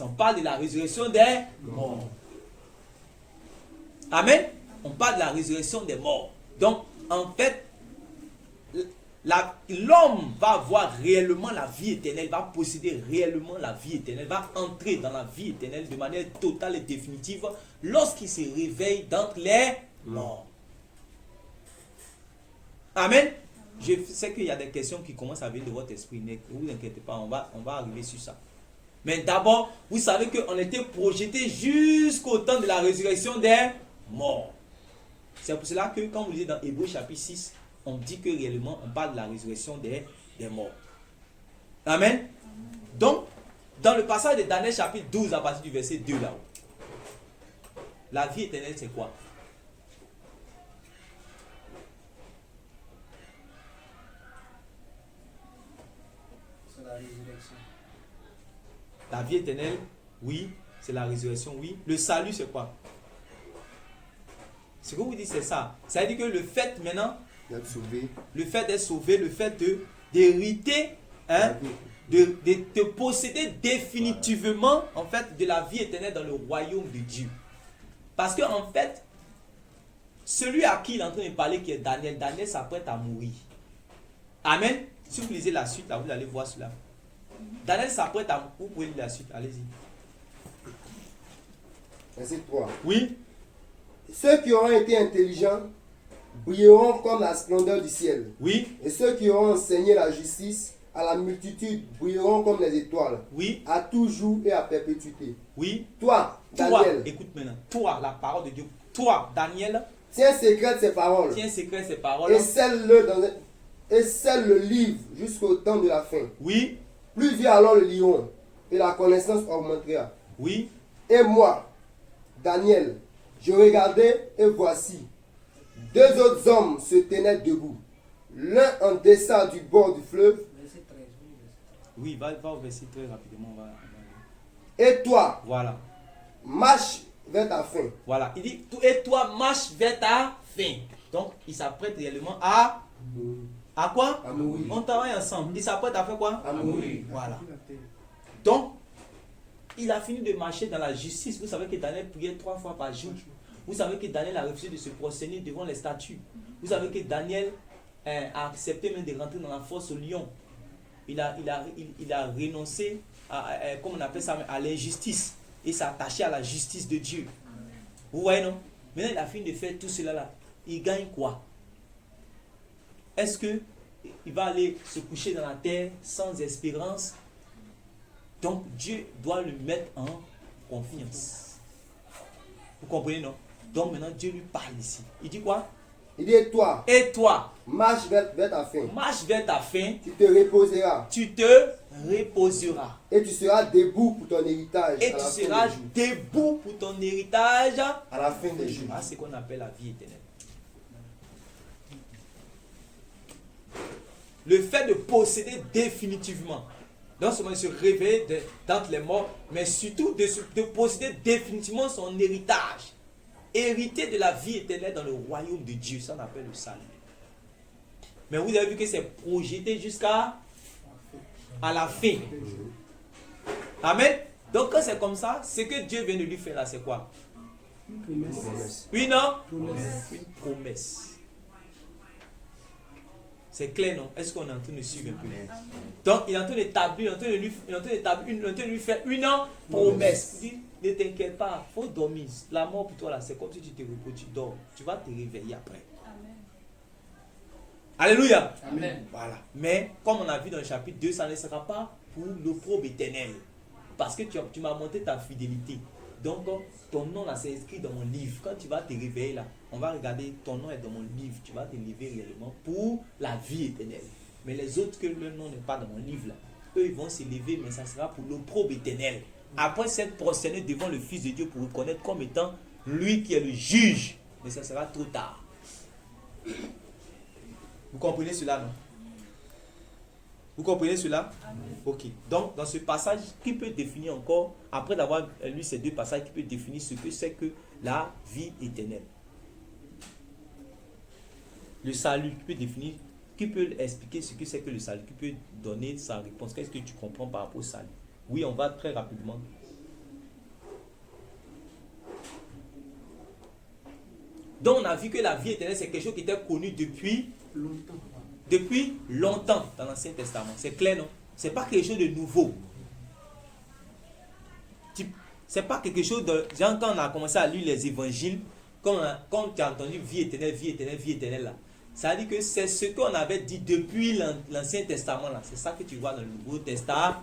On parle de la résurrection des morts. Amen. On parle de la résurrection des morts. Donc, en fait, l'homme va avoir réellement la vie éternelle, va posséder réellement la vie éternelle, va entrer dans la vie éternelle de manière totale et définitive lorsqu'il se réveille d'entre les morts. Amen. Je sais qu'il y a des questions qui commencent à venir de votre esprit, ne vous inquiétez pas, on va arriver sur ça. Mais d'abord, vous savez qu'on était projeté jusqu'au temps de la résurrection des morts. C'est pour cela que quand vous lisez dans Hébreux chapitre 6, on dit que réellement on parle de la résurrection des morts. Amen. Donc, dans le passage de Daniel chapitre 12 à partir du verset 2 là-haut, la vie éternelle c'est quoi? C'est la résurrection. La vie éternelle, oui, c'est la résurrection, oui. Le salut c'est quoi? Ce que vous dites c'est ça. Ça veut dire que le fait maintenant d'être sauvé, le fait d'être sauvé, le fait d'hériter, hein, de posséder définitivement en fait de la vie éternelle dans le royaume de Dieu. Parce que en fait, celui à qui il est en train de parler qui est Daniel, Daniel s'apprête à mourir. Amen. Si vous lisez la suite, là, vous allez voir cela. Daniel s'apprête à mourir. Vous pouvez lire la suite, allez-y. verset 3. Oui. Ceux qui auront été intelligents brilleront comme la splendeur du ciel. Oui. Et ceux qui auront enseigné la justice à la multitude brilleront comme les étoiles. Oui. À tout jour et à perpétuité. Oui. Toi, Toi, Daniel, écoute maintenant. Toi, la parole de Dieu. Toi, Daniel, tiens secrète ces paroles tiens secret ces paroles. et scelle le livre jusqu'au temps de la fin. Oui. Plusieurs alors le liront et la connaissance augmentera. Oui. Et moi, Daniel, je regardais et voici, deux autres hommes se tenaient debout, l'un en deçà du bord du fleuve. Verset 13. Oui, va au verset très rapidement. On va aller. Et toi, Voilà. marche vers ta fin. Voilà. Il dit, et toi, marche vers ta fin. Donc, il s'apprête réellement à quoi? À mourir. On travaille ensemble. Il s'apprête à faire quoi? À mourir. Voilà. Donc, il a fini de marcher dans la justice. Vous savez que Daniel priait 3 fois par jour. Vous savez que Daniel a refusé de se prosterner devant les statues. Vous savez que Daniel a accepté même de rentrer dans la fosse au lion. Il a renoncé à, comment on appelle ça, à l'injustice. Et s'est attaché à la justice de Dieu. Vous voyez, non? Maintenant, il a fini de faire tout cela là. Il gagne quoi? Est-ce que il va aller se coucher dans la terre sans espérance? Donc, Dieu doit le mettre en confiance. Vous comprenez, non? Donc, maintenant, Dieu lui parle ici. Il dit quoi? Il dit, et toi, Et toi, marche vers ta fin. marche vers ta fin. Tu te reposeras. Tu te reposeras. Et tu seras debout pour ton héritage. Et à tu la fin seras des jours. debout pour ton héritage. À la fin des jours. Ah, c'est ce qu'on appelle la vie éternelle. Le fait de posséder définitivement, non seulement de se réveiller d'entre les morts, mais surtout de posséder définitivement son héritage. Hériter de la vie éternelle dans le royaume de Dieu, ça on appelle le salut. Mais vous avez vu que c'est projeté jusqu'à la fin. Amen. Donc quand c'est comme ça, ce que Dieu vient de lui faire là, c'est quoi? Une promesse. Oui, non? Promesse. Une promesse. C'est clair, non? Est-ce qu'on est en train de suivre un peu? Donc, il est en train d'établir, il est en train de lui faire une promesse. Il dit, ne t'inquiète pas, il faut dormir. La mort pour toi, là, c'est comme si tu te reposes, tu dors. Tu vas te réveiller après. Amen. Alléluia. Amen. Voilà. Mais, comme on a vu dans le chapitre 2, ça ne sera pas pour l'opprobre éternel. Parce que tu m'as montré ta fidélité. Donc, ton nom là, c'est inscrit dans mon livre. Quand tu vas te réveiller là, on va regarder, ton nom est dans mon livre. Tu vas te lever réellement pour la vie éternelle. Mais les autres que leur nom n'est pas dans mon livre là, eux ils vont se lever, mais ça sera pour l'opprobre éternel. Après s'être prosterné devant le Fils de Dieu pour reconnaître comme étant lui qui est le juge. Mais ça sera trop tard. Vous comprenez cela, non? Vous comprenez cela? Amen. Ok. Donc, dans ce passage, qui peut définir encore, après d'avoir lu ces deux passages, qui peut définir ce que c'est que la vie éternelle? Le salut, qui peut définir, qui peut expliquer ce que c'est que le salut, qui peut donner sa réponse? Qu'est-ce que tu comprends par rapport au salut? Oui, on va très rapidement. Donc on a vu que la vie éternelle, c'est quelque chose qui était connu depuis longtemps dans l'Ancien Testament. C'est clair, non? C'est pas quelque chose de nouveau. C'est pas quelque chose de... Genre, quand on a commencé à lire les évangiles, quand tu as entendu vie éternelle, vie éternelle, vie éternelle, là, ça veut dire que c'est ce qu'on avait dit depuis l'Ancien Testament, là. C'est ça que tu vois dans le Nouveau Testament.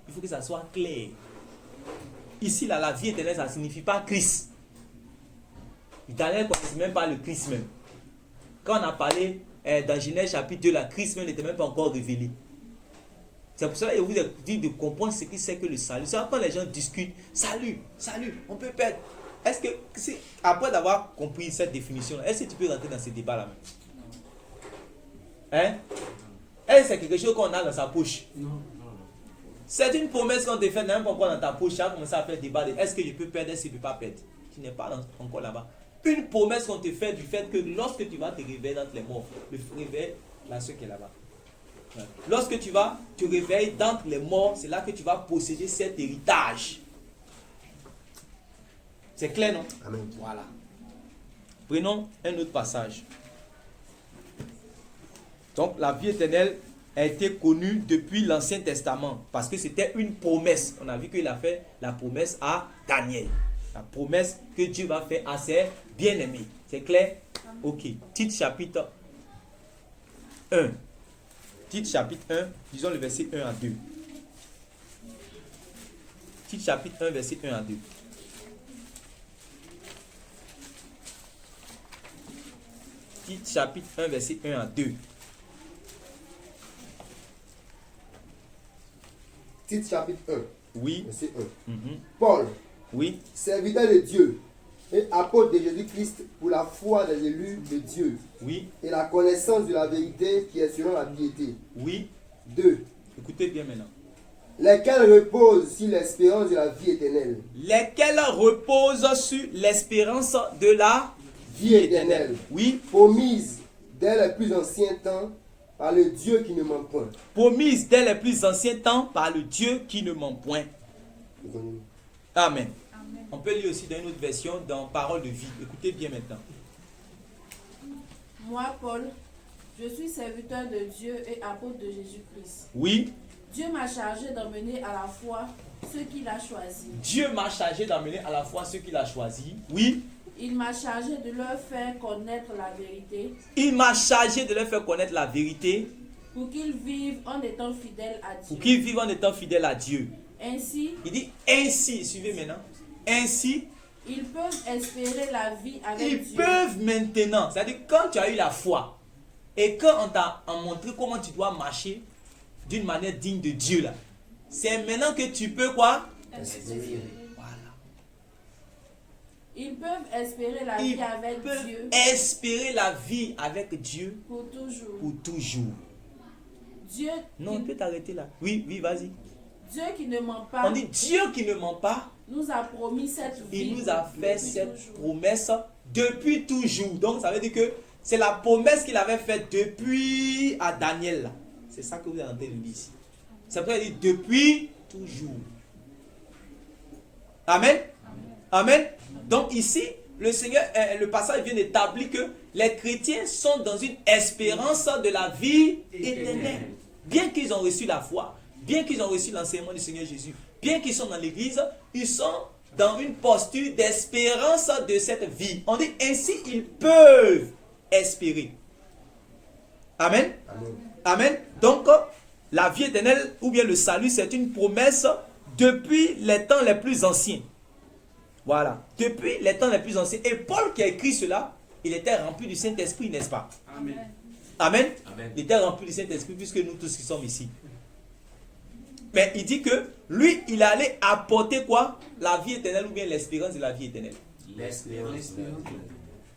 Il faut que ça soit clair. Ici, là, la vie éternelle, ça ne signifie pas Christ. Daniel ne connaissait même pas le Christ même. Quand on a parlé dans Genèse chapitre 2, la Christ même n'était même pas encore révélé. C'est pour cela que vous ai dit de comprendre ce qui c'est que le salut. C'est quand les gens discutent, salut, on peut perdre. Est-ce que, après d'avoir compris cette définition, est-ce que tu peux rentrer dans ce débat-là même? Hein? Est-ce que c'est quelque chose qu'on a dans sa poche? Non. C'est une promesse qu'on te fait, même pas encore dans ta poche, tu as commencé à faire débat de est-ce que je peux perdre, est-ce que je ne peux pas perdre? Tu n'es pas encore là-bas. Une promesse qu'on te fait du fait que lorsque tu vas te réveiller dans les morts, le réveil, là, ce qui est là-bas. Ouais. Lorsque tu vas te réveiller d'entre les morts, c'est là que tu vas posséder cet héritage. C'est clair, non? Amen. Voilà. Prenons un autre passage. Donc, la vie éternelle a été connue depuis l'Ancien Testament parce que c'était une promesse. On a vu qu'il a fait la promesse à Daniel. La promesse que Dieu va faire à ses bien-aimés. C'est clair? Ok. Tite chapitre 1. Tite chapitre 1, disons le verset 1 à 2. Tite chapitre 1, verset 1 à 2. Tite chapitre 1, verset 1 à 2. Tite chapitre 1, Oui. verset 1. Mhm. Paul, Oui. serviteur de Dieu et apôtre de Jésus-Christ pour la foi des élus de Dieu Oui. et la connaissance de la vérité qui est selon la piété. Oui. 2. Écoutez bien maintenant. Lesquels reposent sur l'espérance de la vie éternelle. Lesquels reposent sur l'espérance de la Vie éternelle, Oui. promise dès les plus anciens temps par le Dieu qui ne ment point. Promise dès les plus anciens temps par le Dieu qui ne ment point. Amen. On peut lire aussi dans une autre version, dans Parole de vie. Écoutez bien maintenant. Moi, Paul, je suis serviteur de Dieu et apôtre de Jésus-Christ. Oui. Dieu m'a chargé d'emmener à la foi ceux qu'il a choisis. Dieu m'a chargé d'amener à la fois ceux qu'il a choisis. Oui. Il m'a chargé de leur faire connaître la vérité Il m'a chargé de leur faire connaître la vérité pour qu'ils vivent en étant fidèles à Dieu. pour qu'ils vivent en étant fidèles à Dieu. Ainsi, Il dit ainsi, suivez maintenant. Ainsi, ils peuvent espérer la vie avec ils Dieu. peuvent maintenant. C'est-à-dire quand tu as eu la foi et quand on t'a montré comment tu dois marcher d'une manière digne de Dieu là, c'est maintenant que tu peux quoi? Espérer. Voilà. Ils peuvent espérer la Ils vie avec peuvent Dieu espérer la vie avec Dieu pour toujours. pour toujours. Dieu, Non, on peut t'arrêter là. Oui, vas-y. Dieu qui ne ment pas On dit Dieu qui ne ment pas, nous a promis cette vie. il nous a fait depuis cette toujours. promesse depuis toujours. Donc ça veut dire que c'est la promesse qu'il avait faite depuis à Daniel là. C'est ça que vous êtes en train de lire ici. C'est pour ça qu'il dit depuis toujours. Amen. Amen. Donc ici, le Seigneur, le passage vient d'établir que les chrétiens sont dans une espérance de la vie éternelle. Bien qu'ils ont reçu la foi, bien qu'ils ont reçu l'enseignement du Seigneur Jésus, bien qu'ils sont dans l'église, ils sont dans une posture d'espérance de cette vie. On dit ainsi, ils peuvent espérer. Amen. Amen. Amen. Donc, la vie éternelle ou bien le salut, c'est une promesse depuis les temps les plus anciens. Voilà. Depuis les temps les plus anciens. Et Paul qui a écrit cela, il était rempli du Saint-Esprit, n'est-ce pas? Amen. Amen. Amen. Il était rempli du Saint-Esprit puisque nous tous qui sommes ici. Mais il dit que lui, il allait apporter quoi? La vie éternelle ou bien l'espérance de la vie éternelle. L'espérance.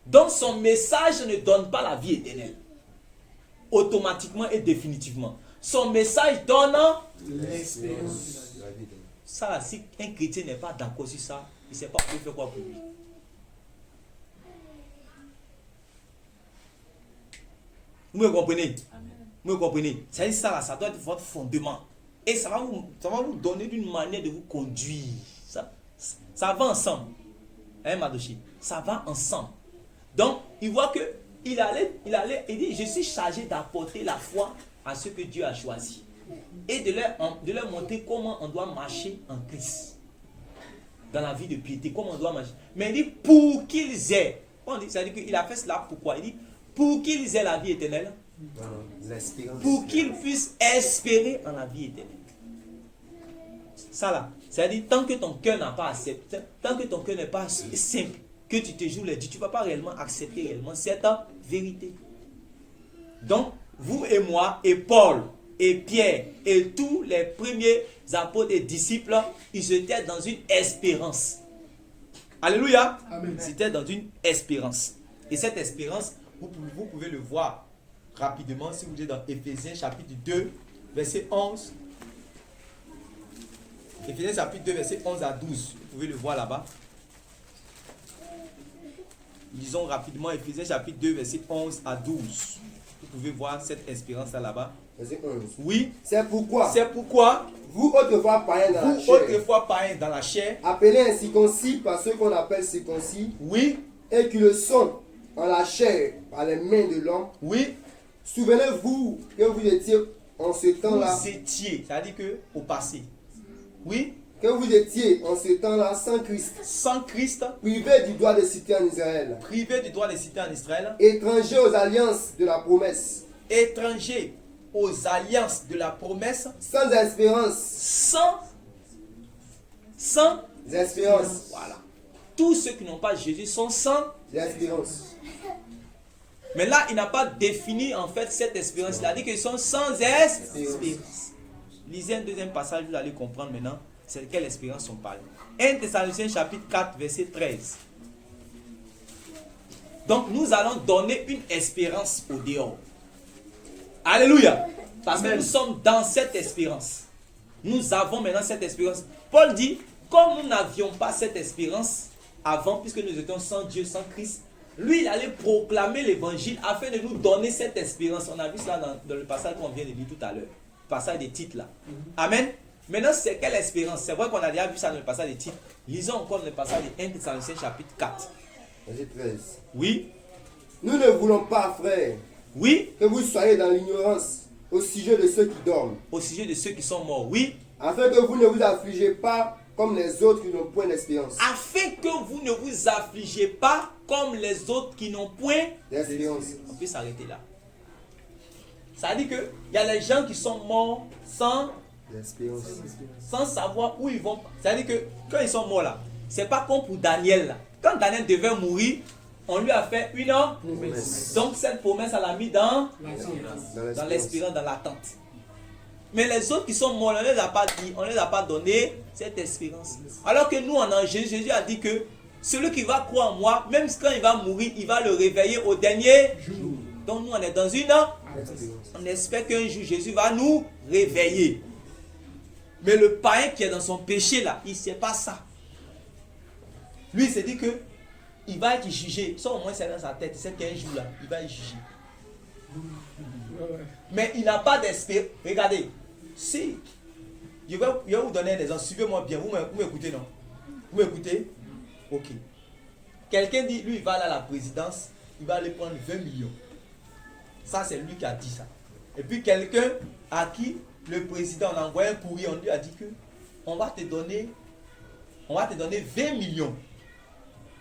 Donc son message ne donne pas la vie éternelle. Automatiquement et définitivement. Son message donne L'espérance. ça. Si un chrétien n'est pas d'accord sur ça, il ne sait pas faire quoi pour lui. Vous me comprenez? Vous me comprenez? C'est ça, ça doit être votre fondement. Et ça va vous donner une manière de vous conduire. Ça va ensemble. Hein, Madoshi? Ça va ensemble. Donc, il voit que il dit, je suis chargé d'apporter la foi à ceux que Dieu a choisis. Et de leur montrer comment on doit marcher en Christ. Dans la vie de piété, comment on doit marcher. Mais il dit, pour qu'ils aient. C'est-à-dire qu'il a fait cela pourquoi? Il dit, pour qu'ils aient la vie éternelle. Pour qu'ils puissent espérer en la vie éternelle. Ça là. C'est-à-dire, tant que ton cœur n'a pas accepté, tant que ton cœur n'est pas simple, que tu te joues les dieux, tu ne vas pas réellement accepter réellement cette vérité. Donc, vous et moi, et Paul, et Pierre, et tous les premiers apôtres et disciples, ils étaient dans une espérance. Alléluia. Amen. Ils étaient dans une espérance. Et cette espérance, vous pouvez le voir rapidement si vous êtes dans Éphésiens chapitre 2, verset 11. Éphésiens chapitre 2, verset 11 à 12. Vous pouvez le voir là-bas. Lisons rapidement Éphésiens chapitre 2, verset 11 à 12. Vous pouvez voir cette espérance là-bas. Verset 11. Oui. C'est pourquoi vous autrefois païens dans la chair, appelés incirconcis par ceux qu'on appelle circoncis, oui, et qui le sont en la chair par les mains de l'homme, oui, souvenez-vous que vous étiez en ce temps-là, vous étiez, c'est-à-dire que au passé, oui, que vous étiez en ce temps-là sans Christ, sans Christ, privés du droit de cité en Israël, privé du droit de cité en Israël, étrangers aux alliances de la promesse, étrangers aux alliances de la promesse, sans espérance, sans espérance, voilà. Tous ceux qui n'ont pas Jésus sont sans espérance. Mais là, il n'a pas défini en fait cette espérance. Il a dit qu'ils sont sans espérance. Lisez un deuxième passage, vous allez comprendre maintenant c'est de quelle espérance on parle. 1 Thessaloniciens chapitre 4, verset 13. Donc nous allons donner une espérance au dehors. Alléluia. Parce que nous sommes dans cette espérance. Nous avons maintenant cette espérance. Paul dit, comme nous n'avions pas cette espérance avant, puisque nous étions sans Dieu, sans Christ, lui, il allait proclamer l'évangile afin de nous donner cette espérance. On a vu cela dans le passage qu'on vient de lire tout à l'heure. Le passage des titres là. Amen. Maintenant, c'est quelle espérance? C'est vrai qu'on a déjà vu ça dans le passage des titres. Lisons encore le passage de 1 Thessaloniciens chapitre 4. Verset 13. Oui. Nous ne voulons pas, frères, Oui. que vous soyez dans l'ignorance au sujet de ceux qui dorment, Au sujet de ceux qui sont morts. Oui. afin que vous ne vous affligez pas comme les autres qui n'ont point d'espérance. Afin que vous ne vous affligez pas comme les autres qui n'ont point D'espérance. On peut s'arrêter là. Ça veut dire qu'il y a les gens qui sont morts D'espérance. sans savoir où ils vont. Ça veut dire que quand ils sont morts là, c'est pas comme pour Daniel là. Quand Daniel devait mourir, on lui a fait une Promesse. Donc cette promesse, elle l'a mis dans Dans l'espérance, dans l'attente. Mais les autres qui sont morts, on ne les a pas dit, on ne les a pas donné cette espérance. Alors que nous, en Jésus, Jésus a dit que celui qui va croire en moi, même quand il va mourir, il va le réveiller au dernier jour. Donc nous, on est dans une... On espère qu'un jour, Jésus va nous réveiller. Mais le païen qui est dans son péché là, il ne sait pas ça. Lui, il s'est dit que il va être jugé. Ça, au moins, c'est dans sa tête. C'est qu'un jour là, il va être jugé. Mais il n'a pas d'espérance. Regardez, si je vais vous donner des exemples, suivez-moi bien. Vous m'écoutez, non? Vous m'écoutez? Ok. Quelqu'un dit, lui, il va aller à la présidence, il va aller prendre 20 millions. Ça, c'est lui qui a dit ça. Et puis, quelqu'un à qui le président a envoyé un courrier, on lui a dit que on va te donner 20 millions.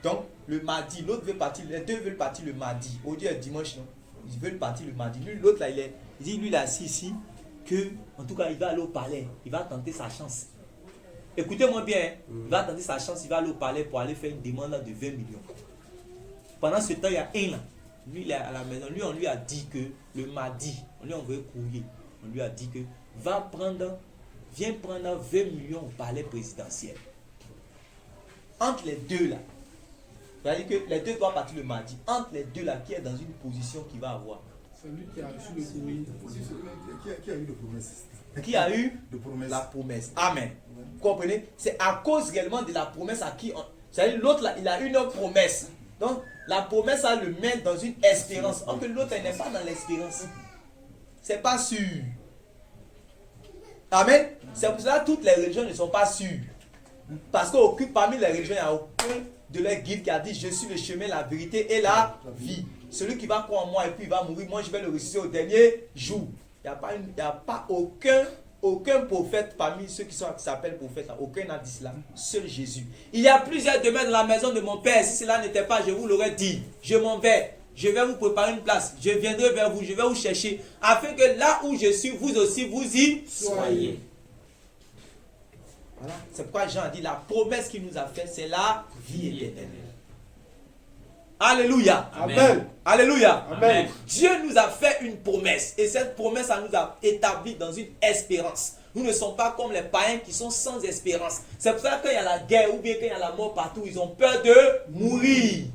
Donc, le mardi, l'autre veut partir, les deux veulent partir le mardi. Aujourd'hui est dimanche, non? Ils veulent partir le mardi. Lui, l'autre là, il dit, lui, il est assis ici, que, en tout cas, il va aller au palais. Il va tenter sa chance. Écoutez-moi bien, hein. Il va tenter sa chance, il va aller au palais pour aller faire une demande de 20 millions. Pendant ce temps, il y a un là. Lui, il est à la maison. Lui, on lui a dit que le mardi, on lui a envoyé courrier. On lui a dit que, viens prendre 20 millions au palais présidentiel. Entre les deux là, c'est-à-dire que les deux doivent partir le mardi. Entre les deux là, qui est dans une position qu'il va avoir. C'est lui qui a reçu le courrier. Qui a eu de promesse? Qui a eu De promesse. la promesse. Amen. Vous comprenez? C'est à cause réellement de la promesse à qui c'est-à-dire l'autre là, il a une promesse. Donc la promesse a le met dans une espérance. Alors que l'autre il n'est pas dans l'espérance. C'est pas sûr. Amen. C'est pour cela que toutes les religions ne sont pas sûres. Parce que parmi les religions, il n'y a aucun de leur guide qui a dit, je suis le chemin, la vérité et la vie. Celui qui va croire en moi et puis il va mourir, moi je vais le ressusciter au dernier jour. Il n'y a pas aucun prophète parmi ceux qui s'appellent prophètes. Aucun n'a dit cela. Seul Jésus. Il y a plusieurs demeures dans la maison de mon Père. Si cela n'était pas, je vous l'aurais dit. Je m'en vais. Je vais vous préparer une place. Je viendrai vers vous. Je vais vous chercher. Afin que là où je suis, vous aussi, vous y soyez. Voilà. C'est pourquoi Jean a dit, la promesse qu'il nous a faite, c'est la vie éternelle. Alléluia. Amen. Alléluia. Amen. Dieu nous a fait une promesse. Et cette promesse, ça nous a établi dans une espérance. Nous ne sommes pas comme les païens qui sont sans espérance. C'est pour ça que quand il y a la guerre ou bien quand il y a la mort partout, ils ont peur de mourir.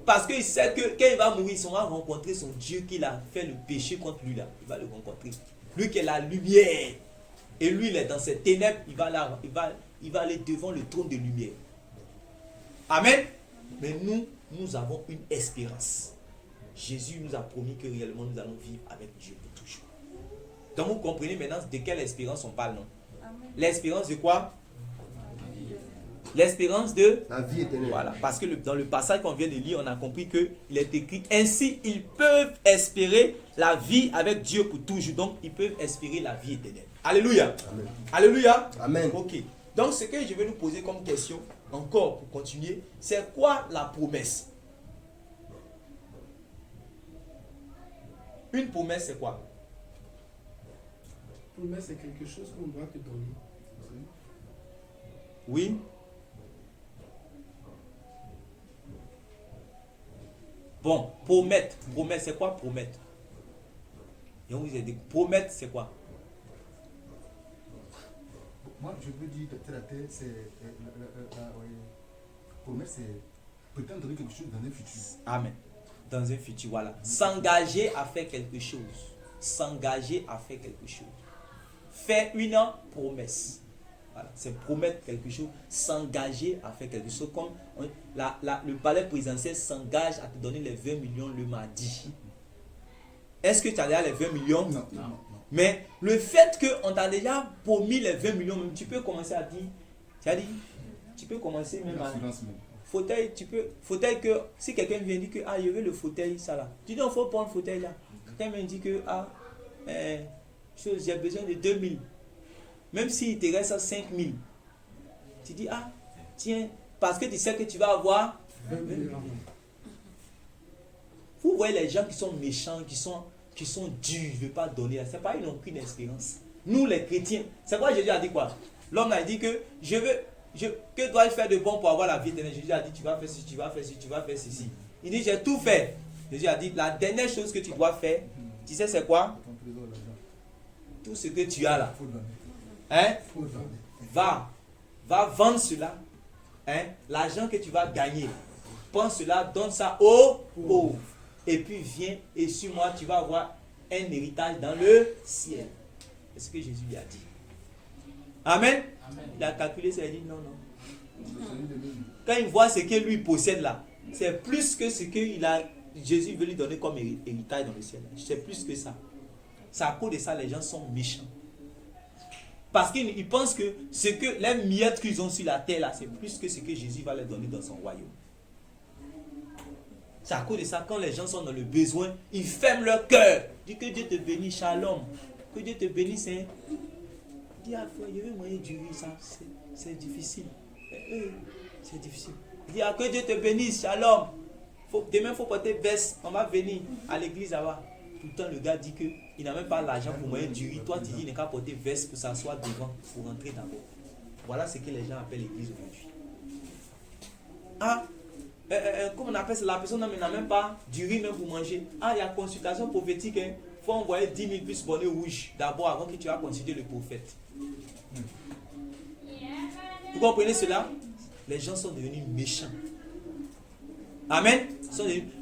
Parce qu'il sait que quand il va mourir, il va rencontrer son Dieu qui a fait le péché contre lui là. Il va le rencontrer. Lui qui est la lumière. Et lui, il est dans ses ténèbres. Il va aller devant le trône de lumière. Amen. Mais nous avons une espérance. Jésus nous a promis que réellement nous allons vivre avec Dieu pour toujours. Donc vous comprenez maintenant de quelle espérance on parle, non? L'espérance de quoi? L'espérance de La vie éternelle. Voilà, parce que dans le passage qu'on vient de lire, on a compris qu'il est écrit ainsi ils peuvent espérer la vie avec Dieu pour toujours. Donc ils peuvent espérer la vie éternelle. Alléluia. Amen. Alléluia. Amen. Ok. Donc ce que je vais nous poser comme question, encore pour continuer, c'est quoi la promesse? Une promesse, c'est quoi? Promesse, c'est quelque chose qu'on doit te donner. Oui. Bon, promettre. Promesse, c'est quoi promettre? Et on vous a dit, promettre, c'est quoi? Moi, je peux dire terre à terre, c'est. Promesse, c'est prétendre donner quelque chose dans un futur. Amen. Dans un futur, voilà. S'engager à faire quelque chose. S'engager à faire quelque chose. Faire une promesse. Voilà. C'est promettre quelque chose. S'engager à faire quelque chose. Comme le palais présidentiel s'engage à te donner les 20 millions le mardi. Est-ce que tu as déjà les 20 millions? Non. Mais le fait qu'on t'a déjà promis les 20 millions, même, tu peux commencer à dire, tu peux commencer même à... Fauteuil, fauteuil que, si quelqu'un vient dire que, ah, je veux le fauteuil, ça là. Tu dis, il faut prendre le fauteuil là. Quelqu'un me dit que, j'ai besoin de 2000. Même s'il te reste à 5000. Tu dis, ah, tiens, parce que tu sais que tu vas avoir 20 000. Vous voyez les gens qui sont méchants, qui sont durs, je ne veux pas donner. C'est pas, ils n'ont aucune espérance. Nous les chrétiens, c'est quoi Jésus a dit quoi? L'homme a dit que que dois-je faire de bon pour avoir la vie éternelle? Jésus a dit, tu vas faire ceci, tu vas faire ceci, tu vas faire ceci. Il dit, j'ai tout fait. Jésus a dit, la dernière chose que tu dois faire, tu sais c'est quoi? Tout ce que tu as là. Hein? Va vendre cela. Hein? L'argent que tu vas gagner. Prends cela, donne ça aux pauvres. Et puis viens et sur moi, tu vas avoir un héritage dans le ciel. C'est ce que Jésus lui a dit. Amen. Il a calculé ça, il a dit non. Quand il voit ce que lui possède là, c'est plus que ce que Jésus veut lui donner comme héritage dans le ciel. C'est plus que ça. C'est à cause de ça les gens sont méchants. Parce qu'ils pensent que ce que les miettes qu'ils ont sur la terre là, c'est plus que ce que Jésus va leur donner dans son royaume. C'est à cause de ça, quand les gens sont dans le besoin, ils ferment leur cœur. Dis que Dieu te bénisse, shalom. Que Dieu te bénisse. Hein. Dis à toi, je veux moyen du riz, ça, c'est difficile. C'est difficile. Dis à que Dieu te bénisse, shalom. Demain, il faut porter veste. On va venir à l'église là-bas. Pourtant, le gars dit qu'il n'a même pas l'argent pour moyen du riz. Toi, tu dis qu'il n'a qu'à porter veste pour s'asseoir devant, pour rentrer d'abord. Voilà ce que les gens appellent l'église aujourd'hui. Ah! Comment on appelle ça? La personne n'a même pas du riz même pour manger. Ah, il y a consultation prophétique. Il faut envoyer 10 000 plus bonnets rouges d'abord avant que tu vas consulter le prophète. Vous comprenez cela? Les gens sont devenus méchants. Amen.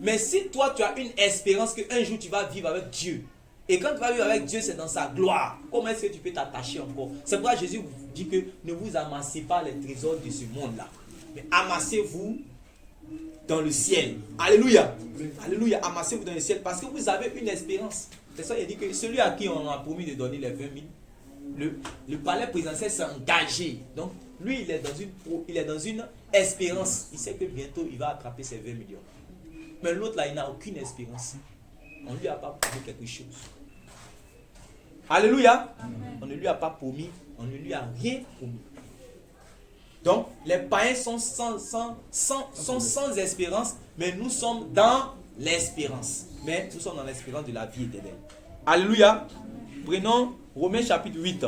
Mais si toi tu as une espérance qu'un jour tu vas vivre avec Dieu, et quand tu vas vivre avec Dieu, c'est dans sa gloire, comment est-ce que tu peux t'attacher encore? C'est pourquoi Jésus vous dit que ne vous amassez pas les trésors de ce monde-là, mais amassez-vous dans le ciel. Alléluia. Alléluia. Amassez-vous dans le ciel parce que vous avez une espérance. C'est ça, il dit que celui à qui on a promis de donner les 20 000, le palais présidentiel s'est engagé. Donc, Lui, il est dans une espérance. Il sait que bientôt, il va attraper ses 20 millions. Mais l'autre, là, il n'a aucune espérance. On ne lui a pas promis quelque chose. Alléluia. Amen. On ne lui a pas promis. On ne lui a rien promis. Donc, les païens sont sans espérance, mais nous sommes dans l'espérance. Mais nous sommes dans l'espérance de la vie éternelle. Alléluia. Prenons Romains chapitre 8.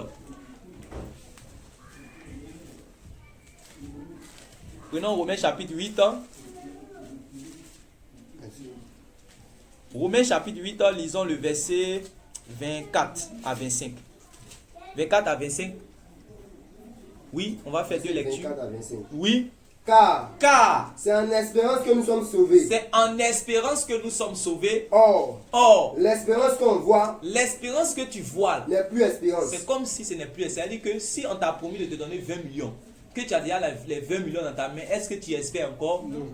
Prenons Romains chapitre 8. Romains chapitre 8, lisons le verset 24 à 25. 24 à 25. Oui, on va faire deux lectures. 24 à 25. Oui. Car c'est en espérance que nous sommes sauvés. C'est en espérance que nous sommes sauvés. Or, l'espérance qu'on voit, l'espérance que tu vois, n'est plus espérance. C'est comme si ce n'est plus. C'est-à-dire que si on t'a promis de te donner 20 millions, que tu as déjà les 20 millions dans ta main, est-ce que tu espères encore? Non.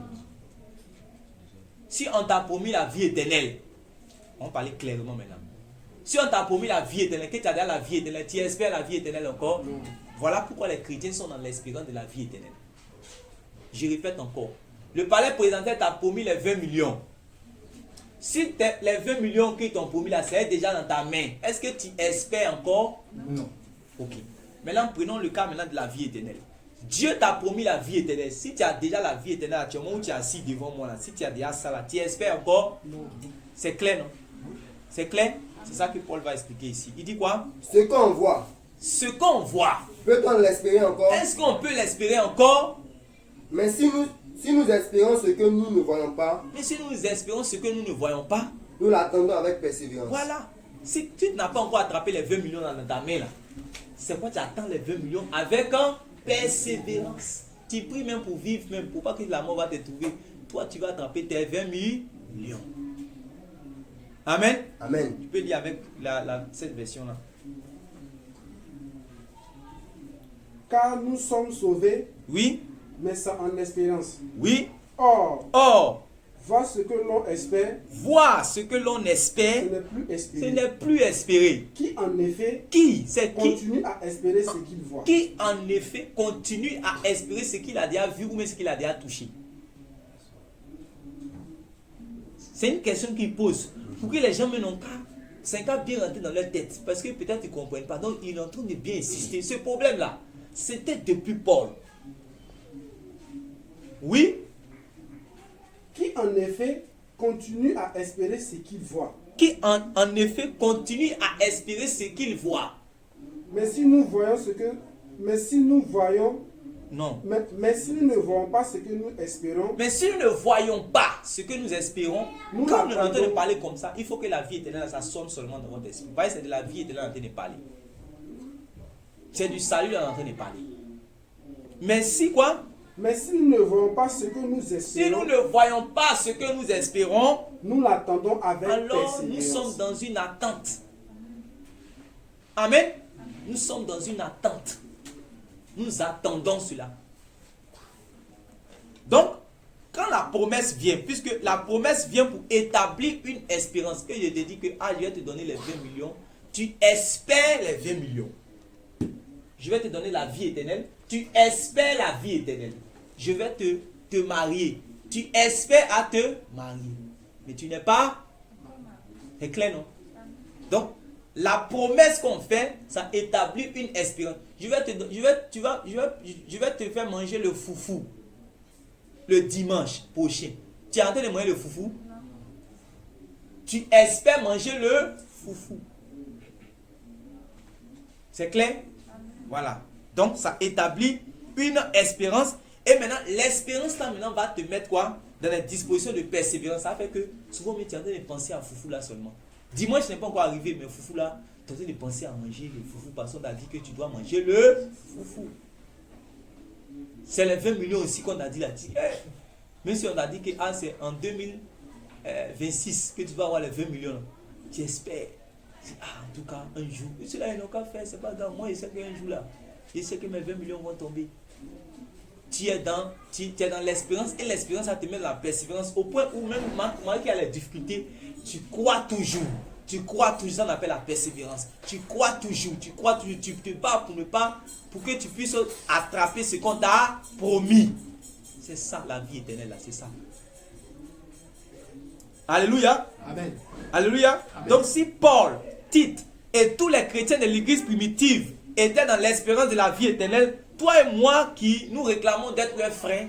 Si on t'a promis la vie éternelle, on va parler clairement maintenant. Si on t'a promis la vie éternelle, que tu as déjà la vie éternelle, tu espères la vie éternelle encore? Non. Voilà pourquoi les chrétiens sont dans l'espérance de la vie éternelle. Je répète encore. Le palais présidentiel t'a promis les 20 millions. Si les 20 millions qu'ils t'ont promis là, c'est déjà dans ta main, est-ce que tu espères encore? Non. Ok. Maintenant, prenons le cas maintenant de la vie éternelle. Dieu t'a promis la vie éternelle. Si tu as déjà la vie éternelle actuellement où tu es assis devant moi là, si tu as déjà ça là, tu espères encore? Non. C'est clair, non? C'est clair? C'est ça que Paul va expliquer ici. Il dit quoi? Ce qu'on voit. Ce qu'on voit. Peut-on l'espérer encore? Est-ce qu'on peut l'espérer encore? Mais si nous espérons ce que nous ne voyons pas, mais si nous espérons ce que nous ne voyons pas, nous l'attendons avec persévérance. Voilà. Si tu n'as pas encore attrapé les 20 millions dans ta main là, c'est quoi tu attends les 20 millions avec persévérance. Tu pries même pour vivre, même pour pas que la mort va te trouver. Toi, tu vas attraper tes 20 millions. Amen. Amen. Tu peux lire avec cette version là. Car nous sommes sauvés. Oui. Mais ça en espérance. Oui. Or, voir ce que l'on espère. Voir ce que l'on espère. Ce n'est plus espéré. Qui en effet. Continue à espérer ce qu'il voit. Qui en effet continue à espérer ce qu'il a déjà vu ou même ce qu'il a déjà touché. C'est une question qu'il pose. Pour que les gens n'ont qu'à, c'est qu'à bien rentrer dans leur tête. Parce que peut-être ils ne comprennent pas. Donc il est en train de bien insister. Ce problème-là, c'était depuis Paul. Oui. Qui en effet continue à espérer ce qu'il voit. Qui en effet continue à espérer ce qu'il voit. Mais si nous voyons ce que... Mais si nous voyons... Non. Mais si nous ne voyons pas ce que nous espérons... Mais si nous ne voyons pas ce que nous espérons, quand nous sommes en train de parler comme ça, il faut que la vie éternelle, ça sonne seulement dans votre esprit. Vous voyez, c'est de la vie éternelle en train de parler. C'est du salut en train de parler. Mais si quoi? Mais si nous ne voyons pas ce que nous espérons, si nous ne voyons pas ce que nous espérons, nous l'attendons avec alors nous sommes dans une attente. Amen. Nous sommes dans une attente. Nous attendons cela. Donc, quand la promesse vient, puisque la promesse vient pour établir une espérance, que je te dis que je vais te donner les 20 millions, tu espères les 20 millions. Je vais te donner la vie éternelle, tu espères la vie éternelle. Je vais te marier. Tu espères à te marier. Mais tu n'es pas. C'est clair, non? Donc, la promesse qu'on fait, ça établit une espérance. Je vais te faire manger le foufou le dimanche prochain. Tu es en train de manger le foufou? Non. Tu espères manger le foufou. C'est clair? Voilà. Donc, ça établit une espérance. Et maintenant, l'espérance là maintenant va te mettre quoi? Dans la disposition de persévérance. Ça fait que souvent, tu es en train de penser à foufou là seulement. Dimanche n'est pas encore arrivé, mais foufou là, tu es en train de penser à manger le foufou parce qu'on t'a dit que tu dois manger le foufou. C'est les 20 millions aussi qu'on a dit là. Même si on a dit que c'est en 2026 que tu vas avoir les 20 millions. Tu espères. En tout cas, un jour. Cela, ils n'ont qu'à faire. C'est pas grave. Moi, je sais qu'un jour là, je sais que mes 20 millions vont tomber. Tu es dans l'espérance et l'espérance ça te met dans la persévérance au point où même malgré qu'il y a les difficultés, tu crois toujours. Tu crois toujours, ça on appelle la persévérance. Tu crois toujours, tu te bats pour que tu puisses attraper ce qu'on t'a promis. C'est ça la vie éternelle là, c'est ça. Alléluia. Amen. Alléluia. Amen. Donc si Paul, Tite et tous les chrétiens de l'église primitive étaient dans l'espérance de la vie éternelle, toi et moi qui nous réclamons d'être leurs frères,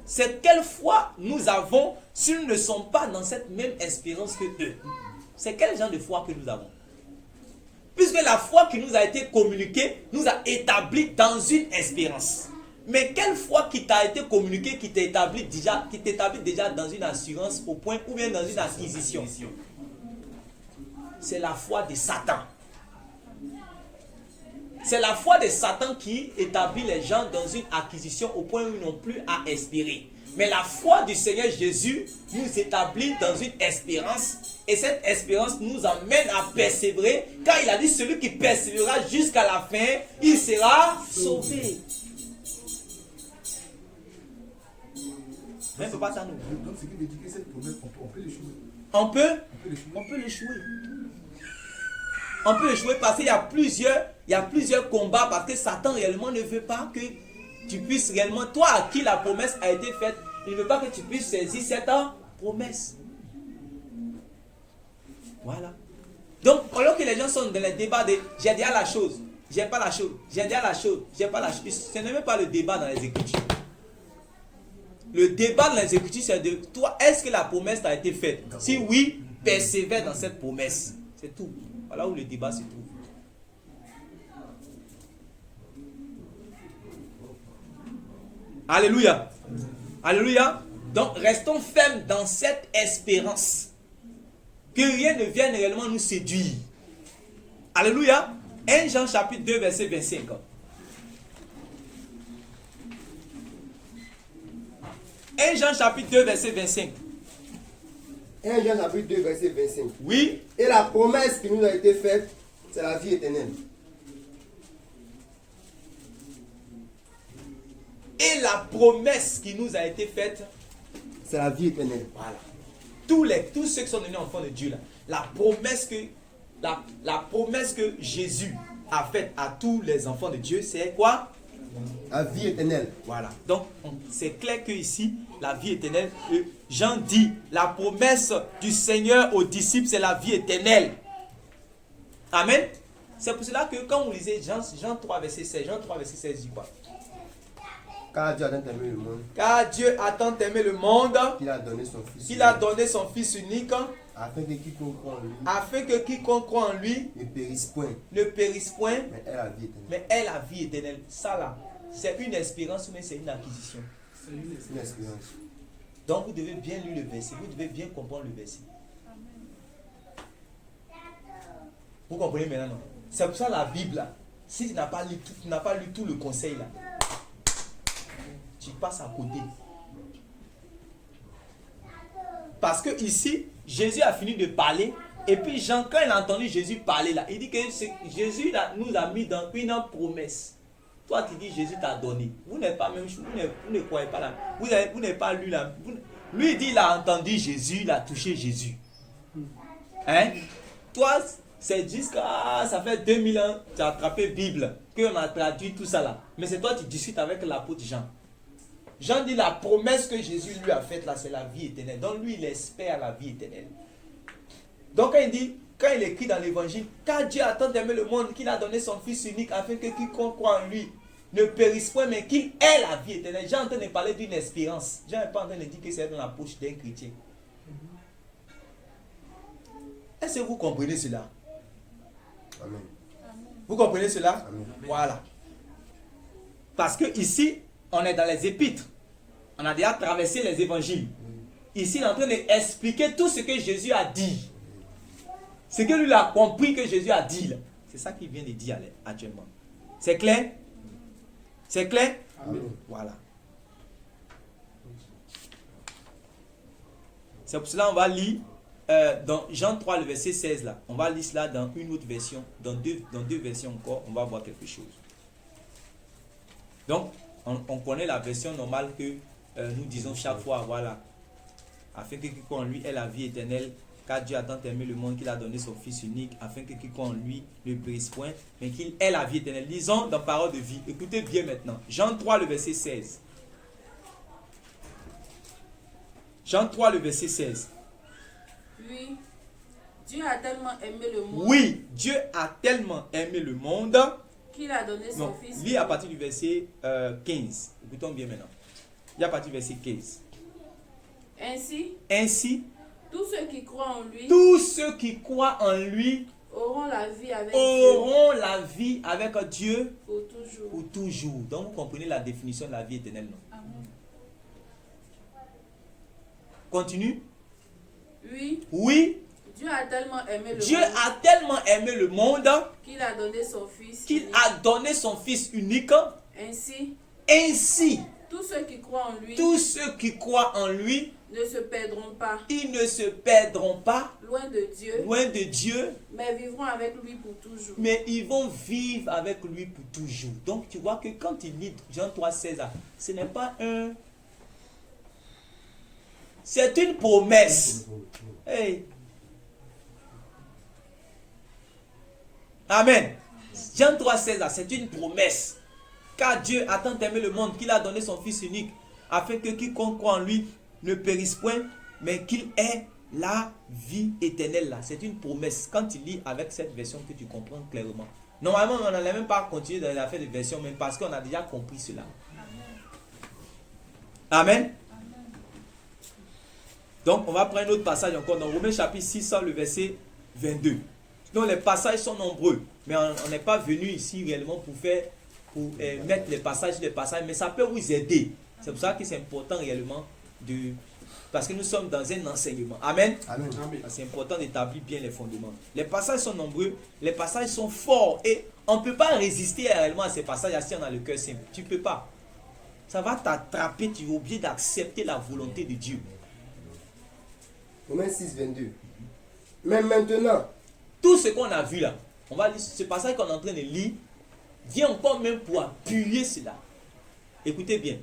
c'est quelle foi nous avons si nous ne sommes pas dans cette même espérance que eux? C'est quel genre de foi que nous avons? Puisque la foi qui nous a été communiquée nous a établis dans une espérance. Mais quelle foi qui t'a été communiquée qui t'établit déjà dans une assurance au point ou bien dans une acquisition? C'est la foi de Satan. C'est la foi de Satan qui établit les gens dans une acquisition au point où ils n'ont plus à espérer. Mais la foi du Seigneur Jésus nous établit dans une espérance. Et cette espérance nous amène à persévérer. Car il a dit, celui qui persévérera jusqu'à la fin, il sera sauvé. Mais pas ça nous. Donc, ce qui veut dire que cette promesse, on peut l'échouer. On peut On peut l'échouer. On peut échouer parce qu'il y a plusieurs combats, parce que Satan réellement ne veut pas que tu puisses réellement, toi à qui la promesse a été faite, il ne veut pas que tu puisses saisir cette promesse. Voilà. Donc, alors que les gens sont dans les débats de j'ai déjà la chose, j'ai pas la chose, j'ai déjà la chose, j'ai pas la chose, ce n'est même pas le débat dans les Écritures. Le débat dans les Écritures, c'est de toi, est-ce que la promesse t'a été faite? Si oui, persévère dans cette promesse. C'est tout. Voilà où le débat se trouve. Alléluia. Alléluia. Donc, restons fermes dans cette espérance. Que rien ne vienne réellement nous séduire. Alléluia. 1 Jean chapitre 2, verset 25. 1 Jean chapitre 2, verset 25. 1 Jean chapitre 2, verset 25. Oui. Et la promesse qui nous a été faite, c'est la vie éternelle. Et la promesse qui nous a été faite, c'est la vie éternelle. voilà. Tous ceux qui sont devenus enfants de Dieu, là, la promesse que Jésus a faite à tous les enfants de Dieu, c'est quoi? La vie éternelle. Voilà. Donc, c'est clair que ici, la vie éternelle, Jean dit, la promesse du Seigneur aux disciples, c'est la vie éternelle. Amen. C'est pour cela que quand vous lisez Jean 3, verset 16, Jean 3, verset 16 dit quoi? Car Dieu a tant aimé le monde. Car Dieu a tant aimé le monde Qu'il a donné son Fils. qu'il a donné son Fils unique Afin que quiconque croit en lui afin que quiconque croit en lui ne périsse point, ne périsse point, mais ait la vie éternelle. mais ait la vie éternelle. Ça là, c'est une espérance, mais c'est une acquisition. C'est une expérience. Donc vous devez bien lire le verset, vous devez bien comprendre le verset. Vous comprenez maintenant, non? C'est pour ça la Bible là, si tu n'as pas lu tout le conseil là, tu passes à côté. Parce que ici, Jésus a fini de parler. Et puis Jean, quand il a entendu Jésus parler là, il dit que Jésus nous a mis dans une promesse. Toi, tu dis Jésus t'a donné. Vous n'êtes pas même, vous ne croyez pas là. Vous n'avez pas lu là. Lui, il dit il a entendu Jésus, il a touché Jésus. Hein? Toi, c'est juste que ça fait 2000 ans, tu as attrapé Bible, qu'on a traduit tout ça là. Mais c'est toi qui discutes avec l'apôtre Jean. Jean dit la promesse que Jésus lui a faite là, c'est la vie éternelle. Donc lui, il espère la vie éternelle. Donc quand il écrit dans l'évangile, car Dieu a tant aimé le monde qu'il a donné son Fils unique afin que quiconque croit en lui ne périsse point, mais qu'il ait la vie éternelle. Jean est en train de parler d'une espérance. Jean n'est pas en train de dire que c'est dans la poche d'un chrétien. Est-ce que vous comprenez cela? Amen. Vous comprenez cela? Amen. Voilà. Parce que ici, on est dans les épîtres. On a déjà traversé les évangiles. Ici, il est en train d'expliquer tout ce que Jésus a dit. Ce que lui a compris que Jésus a dit. C'est ça qu'il vient de dire actuellement. C'est clair? C'est clair? Amen. Voilà. C'est pour cela qu'on va lire dans Jean 3, le verset 16 là. On va lire cela dans une autre version. Dans deux versions encore, on va voir quelque chose. Donc, on connaît la version normale que nous disons chaque fois, voilà. Afin que quiconque en lui ait la vie éternelle, Car Dieu a tant aimé le monde qu'il a donné son Fils unique, afin que quiconque en lui ne périsse point, mais qu'il ait la vie éternelle. Lisons dans Parole de vie. Écoutez bien maintenant. Jean 3, le verset 16. Jean 3, le verset 16. Oui, Dieu a tellement aimé le monde Oui, Dieu a tellement aimé le monde. qu'il a donné son Non, Fils. lis à partir du verset 15. Écoutons bien maintenant. Lis à partir du verset 15. Ainsi, Ainsi, tous ceux qui croient en lui tous ceux qui croient en lui auront la vie avec auront la vie avec Dieu Dieu pour toujours. pour toujours. Donc vous comprenez la définition de la vie éternelle, non? Continue. Oui, Oui, Dieu a tellement aimé le Dieu monde a tellement aimé le monde qu'il a donné son Fils. qu'il unique. a donné son Fils unique. Ainsi, Ainsi, tous ceux qui croient en lui tous ceux qui croient en lui, ne se perdront pas ils ne se perdront pas loin de Dieu, loin de Dieu, mais vivront avec lui pour toujours. mais ils vont vivre avec lui pour toujours. Donc tu vois que quand il lit Jean 3, 16, ce n'est pas un... C'est une promesse. Hey. Amen. Jean 3, 16, c'est une promesse. Car Dieu a tant aimé le monde qu'il a donné son Fils unique, afin que quiconque croit en lui ne périsse point, mais qu'il ait la vie éternelle. Là, c'est une promesse. Quand tu lis avec cette version que tu comprends clairement. Normalement, on n'allait même pas continuer dans l'affaire de version, mais parce qu'on a déjà compris cela. Amen. Donc, on va prendre un autre passage encore dans Romains chapitre 6, le verset 22. Donc, les passages sont nombreux, mais on n'est pas venu ici réellement pour mettre les passages, mais ça peut vous aider. C'est pour ça que c'est important réellement parce que nous sommes dans un enseignement. Amen. Amen. C'est important d'établir bien les fondements. Les passages sont nombreux, les passages sont forts et on ne peut pas résister réellement à ces passages assis dans le cœur simple. Tu ne peux pas. Ça va t'attraper, tu es obligé d'accepter la volonté de Dieu. Romains 6, 22. Mais maintenant, Tout ce qu'on a vu là, on va lire ce passage qu'on est en train de lire, vient encore même pour appuyer cela. Écoutez bien.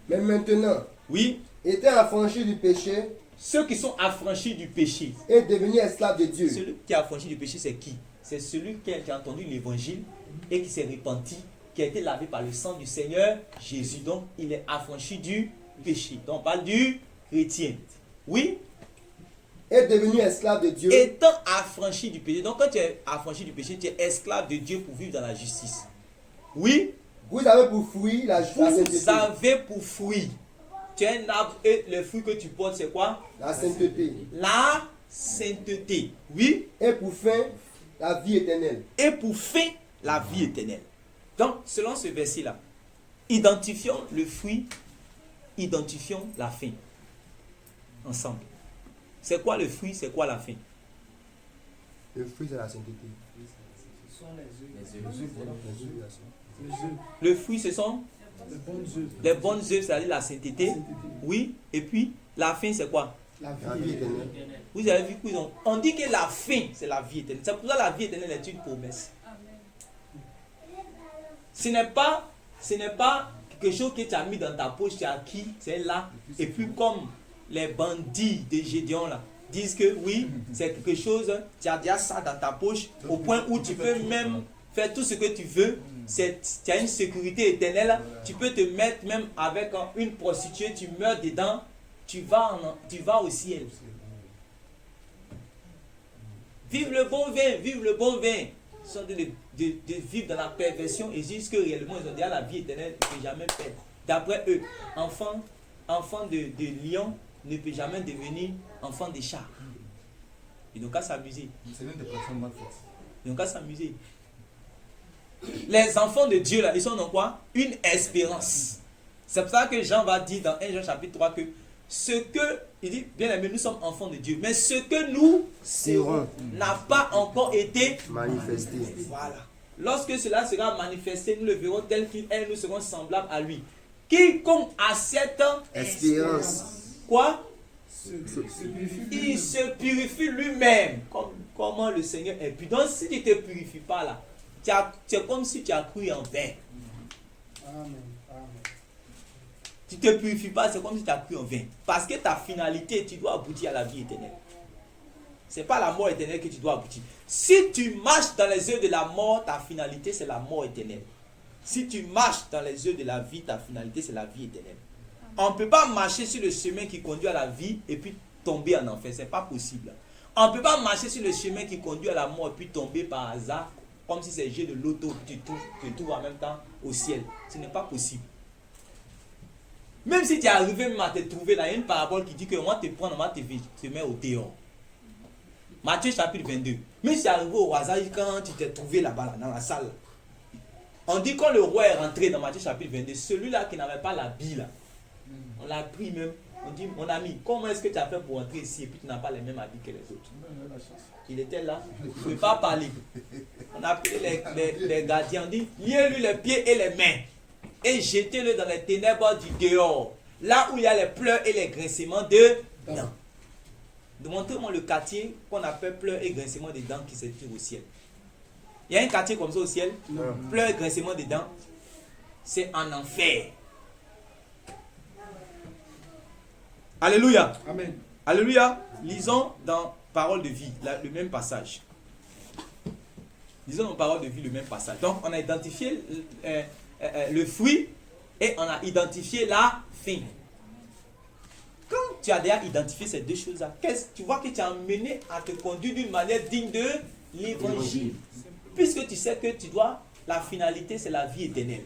mais maintenant, Oui, étant affranchis du péché ceux qui sont affranchis du péché. et devenus esclaves de Dieu, Celui qui est affranchi du péché, c'est qui? C'est celui qui a entendu l'évangile et qui s'est repenti, qui a été lavé par le sang du Seigneur Jésus. Donc, il est affranchi du péché. Donc, on parle du chrétien. Oui, est devenu esclave de Dieu, étant affranchi du péché. Donc, quand tu es affranchi du péché, tu es esclave de Dieu pour vivre dans la justice. Oui, vous avez pour fruit la vous sainteté. avez pour fruit. Tu es un arbre et le fruit que tu portes, c'est quoi? La sainteté. La sainteté. Oui. Et pour fin, la vie éternelle. Et pour fin, la vie éternelle. Donc, selon ce verset-là, identifions le fruit, identifions la fin. Ensemble. C'est quoi le fruit, c'est quoi la fin? Le fruit, c'est la sainteté. Ce sont les œufs. Les œufs. Le fruit, ce sont Les bonnes œufs. les bonnes œuvres, c'est-à-dire la sainteté. Oui. Et puis, la fin, c'est quoi? La La vie vie éternelle. Vous avez vu quoi? Donc, on dit que la fin, c'est la vie éternelle. C'est pour ça que la vie éternelle est une promesse. Ce n'est pas quelque chose que tu as mis dans ta poche, tu as acquis, c'est là. Et puis comme les bandits de Gédéon là disent que oui, c'est quelque chose, tu as déjà ça dans ta poche, au point où tu peux même faire tout ce que tu veux. Tu as une sécurité éternelle, tu peux te mettre même avec une prostituée, tu meurs dedans, tu vas au ciel. Vive le bon vin, vive le bon vin. Ils sont de vivre dans la perversion et disent que réellement ils ont déjà la vie éternelle, ils ne peuvent jamais perdre. D'après eux, enfant de lion ne peut jamais devenir enfant de chat. Ils n'ont qu'à s'amuser. C'est l'une des personnes mal faites. Ils n'ont qu'à s'amuser. Les enfants de Dieu là, ils sont dans quoi? Une espérance. C'est pour ça que Jean va dire dans 1 Jean chapitre 3 que ce que, il dit, bien aimé, nous sommes enfants de Dieu, mais ce que nous serons n'a pas encore été Manifesté. Voilà. Lorsque cela sera manifesté, nous le verrons tel qu'il est, nous serons semblables à lui. Quiconque a cette Espérance. quoi? Se purifie. Il se purifie lui-même. Comment le Seigneur est pur. Donc si tu ne te purifies pas là, c'est comme si tu as cru en vain. Amen. Amen. Tu ne te purifies pas, c'est comme si tu as cru en vain. Parce que ta finalité, tu dois aboutir à la vie éternelle. Ce n'est pas la mort éternelle que tu dois aboutir. Si tu marches dans les œuvres de la mort, ta finalité, c'est la mort éternelle. Si tu marches dans les œuvres de la vie, ta finalité, c'est la vie éternelle. On ne peut pas marcher sur le chemin qui conduit à la vie et puis tomber en enfer. Ce n'est pas possible. On ne peut pas marcher sur le chemin qui conduit à la mort et puis tomber par hasard, comme si c'est le jeu de l'auto, tu trouves en même temps au ciel. Ce n'est pas possible. Même si tu es arrivé même à te trouver là, il y a une parabole qui dit que moi te prendre, moi te mets au dehors. Matthieu chapitre 22. Mais si tu es arrivé au hasard quand tu t'es trouvé là-bas, là, dans la salle. On dit quand le roi est rentré dans Matthieu chapitre 22, celui-là qui n'avait pas l'habit là, on l'a pris même. On dit, mon ami, comment est-ce que tu as fait pour entrer ici et puis tu n'as pas les mêmes habits que les autres? Il était là, il ne pouvait pas parler. On a appelé les gardiens, on dit, liez-lui les pieds et les mains et jetez-le dans les ténèbres du dehors, là où il y a les pleurs et les grincements de dents. Montrez-moi le quartier qu'on appelle pleurs et grincements de dents qui se trouve au ciel. Il y a un quartier comme ça au ciel, pleurs et grincements de dents, c'est en enfer. Alléluia. Amen. Alléluia. Lisons dans Parole de vie, le même passage. Lisons dans Parole de vie le même passage. Donc, on a identifié le fruit et on a identifié la fin. Quand tu as déjà identifié ces deux choses-là, tu vois que tu es amené à te conduire d'une manière digne de l'évangile. Puisque tu sais que la finalité, c'est la vie éternelle.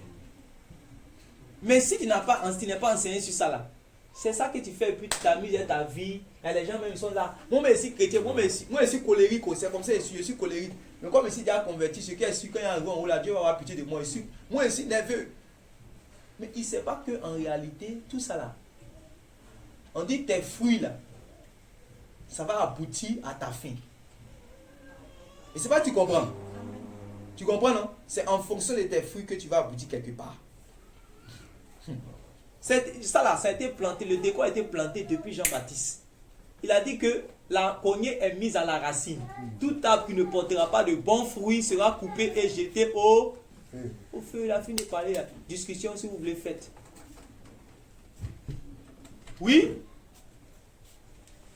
Mais si tu n'es pas enseigné sur ça là, c'est ça que tu fais et puis tu t'amuses à ta vie. Et les gens même sont là. Moi, je suis chrétien, moi, je suis colérique. C'est comme ça, je suis colérique. Mais comme je suis déjà converti, ce qui est sûr, quand il y a un en haut là, Dieu va avoir pitié de moi. Moi, je suis nerveux. Mais il ne sait pas qu'en réalité, tout ça là, on dit tes fruits là, ça va aboutir à ta fin. Et c'est pas que tu comprends. Tu comprends, non? C'est en fonction de tes fruits que tu vas aboutir quelque part. Ça là, ça a été planté, le décor a été planté depuis Jean-Baptiste. Il a dit que la cognée est mise à la racine. Tout arbre qui ne portera pas de bons fruits sera coupé et jeté au feu. Il a fini de parler. La discussion, si vous voulez, faites. Oui?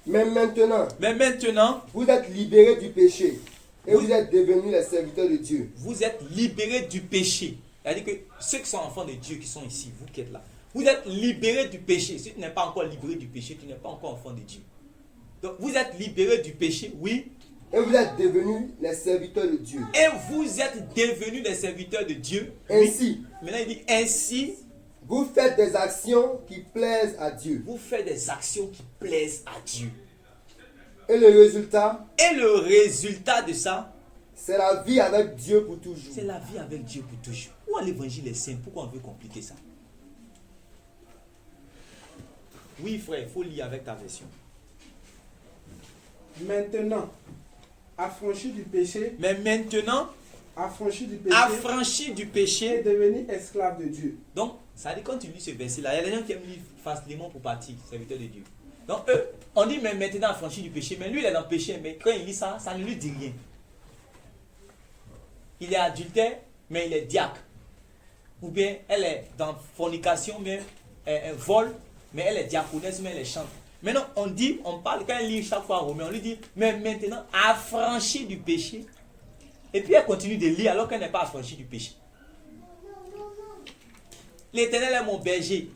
Mais maintenant, vous êtes libérés du péché et vous êtes devenus les serviteurs de Dieu. Vous êtes libérés du péché. C'est-à-dire que ceux qui sont enfants de Dieu, qui sont ici, vous qui êtes là, vous êtes libérés du péché. Si tu n'es pas encore libéré du péché, tu n'es pas encore enfant de Dieu. Donc vous êtes libérés du péché, oui. Et vous êtes devenus les serviteurs de Dieu. Et vous êtes devenus des serviteurs de Dieu. Ainsi. Oui. Maintenant il dit ainsi. Vous faites des actions qui plaisent à Dieu. Vous faites des actions qui plaisent à Dieu. Et le résultat? Et le résultat de ça? C'est la vie avec Dieu pour toujours. C'est la vie avec Dieu pour toujours. Pourquoi l'évangile est simple? Pourquoi on veut compliquer ça? Oui frère, il faut lire avec ta version. Maintenant, affranchi du péché. Mais maintenant, affranchi du péché. Affranchi du péché. Et devenu esclave de Dieu. Donc, ça dit quand tu lis ce verset-là, il y a des gens qui aiment lire facilement pour partir, serviteur de Dieu. Donc, eux, on dit mais maintenant affranchi du péché. Mais lui, il est dans le péché. Mais quand il lit ça, ça ne lui dit rien. Il est adultère, mais il est diacre. Ou bien, elle est dans fornication, mais elle vole, mais elle est diaconesse, mais elle chante. Maintenant, on parle, quand elle lit chaque fois Romain, on lui dit, mais maintenant, affranchi du péché. Et puis elle continue de lire alors qu'elle n'est pas affranchie du péché. L'Éternel est mon berger.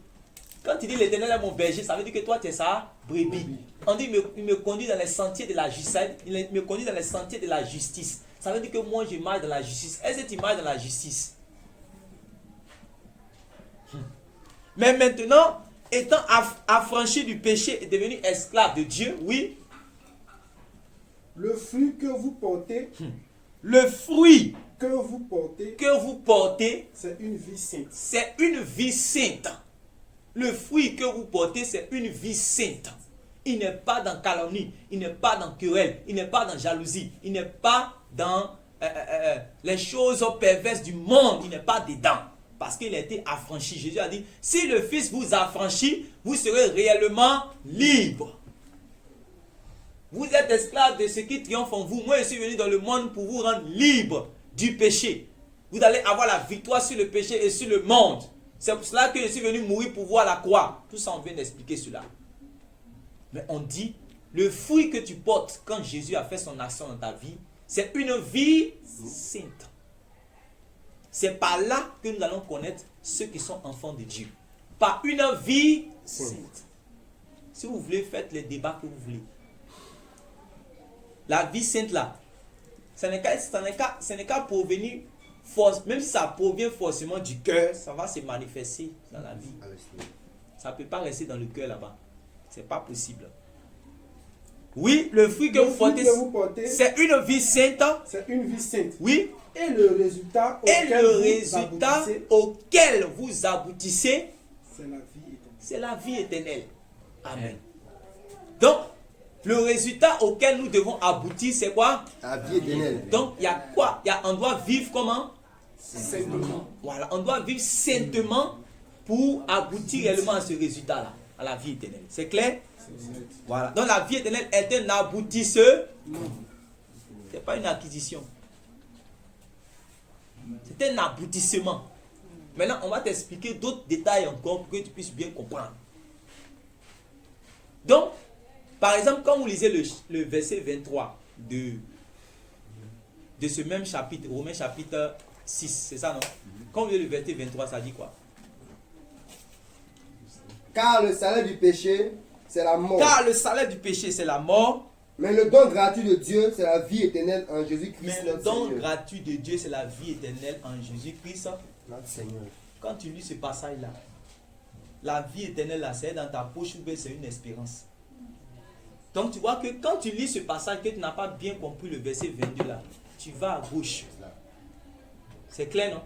Quand tu dis l'Éternel est mon berger, ça veut dire que toi, tu es sa brebis. On dit, il me conduit dans les sentiers de la justice. Il me conduit dans les sentiers de la justice. Ça veut dire que moi, je marche dans la justice. Est-ce que tu marches dans la justice? Mais maintenant, étant affranchi du péché et devenu esclave de Dieu, oui. Le fruit que vous portez. Le fruit que vous portez, c'est une vie sainte. C'est une vie sainte. Le fruit que vous portez, c'est une vie sainte. Il n'est pas dans calomnie, il n'est pas dans querelle, il n'est pas dans jalousie, il n'est pas dans les choses perverses du monde, il n'est pas dedans. Parce qu'il a été affranchi. Jésus a dit, si le Fils vous affranchit, vous serez réellement libre. Vous êtes esclaves de ce qui triomphe en vous. Moi, je suis venu dans le monde pour vous rendre libre du péché. Vous allez avoir la victoire sur le péché et sur le monde. C'est pour cela que je suis venu mourir pour voir la croix. Tout ça, on vient d'expliquer cela. Mais on dit, le fruit que tu portes quand Jésus a fait son action dans ta vie, c'est une vie sainte. C'est par là que nous allons connaître ceux qui sont enfants de Dieu. Par une vie sainte. Si vous voulez, faites les débats que vous voulez. La vie sainte là, ce n'est qu'à provenir, même si ça provient forcément du cœur, ça va se manifester dans la vie. Ça ne peut pas rester dans le cœur là-bas. Ce n'est pas possible. Oui, le fruit que vous portez, c'est une vie sainte. C'est une vie sainte. Oui. Et le résultat auquel vous aboutissez, c'est la vie éternelle. Amen. Donc, le résultat auquel nous devons aboutir, c'est quoi? La vie éternelle. Donc, il y a quoi? On doit vivre comment? Saintement. Voilà, on doit vivre saintement pour aboutir réellement à ce résultat-là, à la vie éternelle. C'est clair? Voilà. Donc, la vie éternelle est un aboutissement. Ce n'est pas une acquisition. C'est un aboutissement. Maintenant, on va t'expliquer d'autres détails encore pour que tu puisses bien comprendre. Donc, par exemple, quand vous lisez le verset 23 de ce même chapitre, Romains chapitre 6, c'est ça, non? Quand vous lisez le verset 23, ça dit quoi? Car le salaire du péché, c'est la mort. Car le salaire du péché, c'est la mort. Mais le don gratuit de Dieu, c'est la vie éternelle en Jésus-Christ. Mais le don gratuit de Dieu, c'est la vie éternelle en Jésus-Christ, notre Seigneur. Quand tu lis ce passage-là, la vie éternelle, là, c'est dans ta poche ou bien c'est une espérance. Donc tu vois que quand tu lis ce passage, que tu n'as pas bien compris le verset 22 là, tu vas à gauche. C'est clair, non?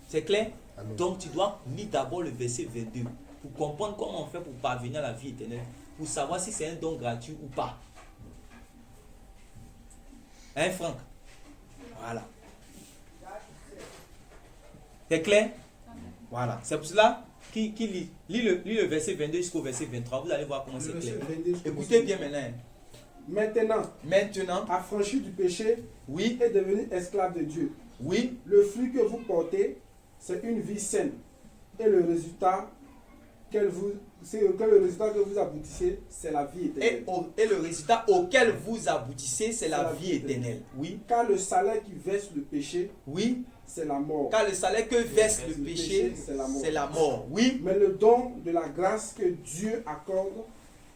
C'est clair? Amen. Donc tu dois lire d'abord le verset 22 pour comprendre comment on fait pour parvenir à la vie éternelle, pour savoir si c'est un don gratuit ou pas. Hein, Franck? Voilà. C'est clair? Voilà. C'est pour cela qui lit le verset 22 jusqu'au verset 23. Vous allez voir comment c'est clair. Écoutez bien maintenant. Maintenant, affranchi du péché, oui, et devenu esclave de Dieu. Oui. Le fruit que vous portez, c'est une vie saine. Et le résultat que vous aboutissez, c'est la vie éternelle. Et le résultat auquel vous aboutissez, c'est la vie éternelle. Oui. Car le salaire qui verse le péché, oui, c'est la mort. Car le salaire que verse le péché, c'est la mort. Oui. Mais le don de la grâce que Dieu accorde,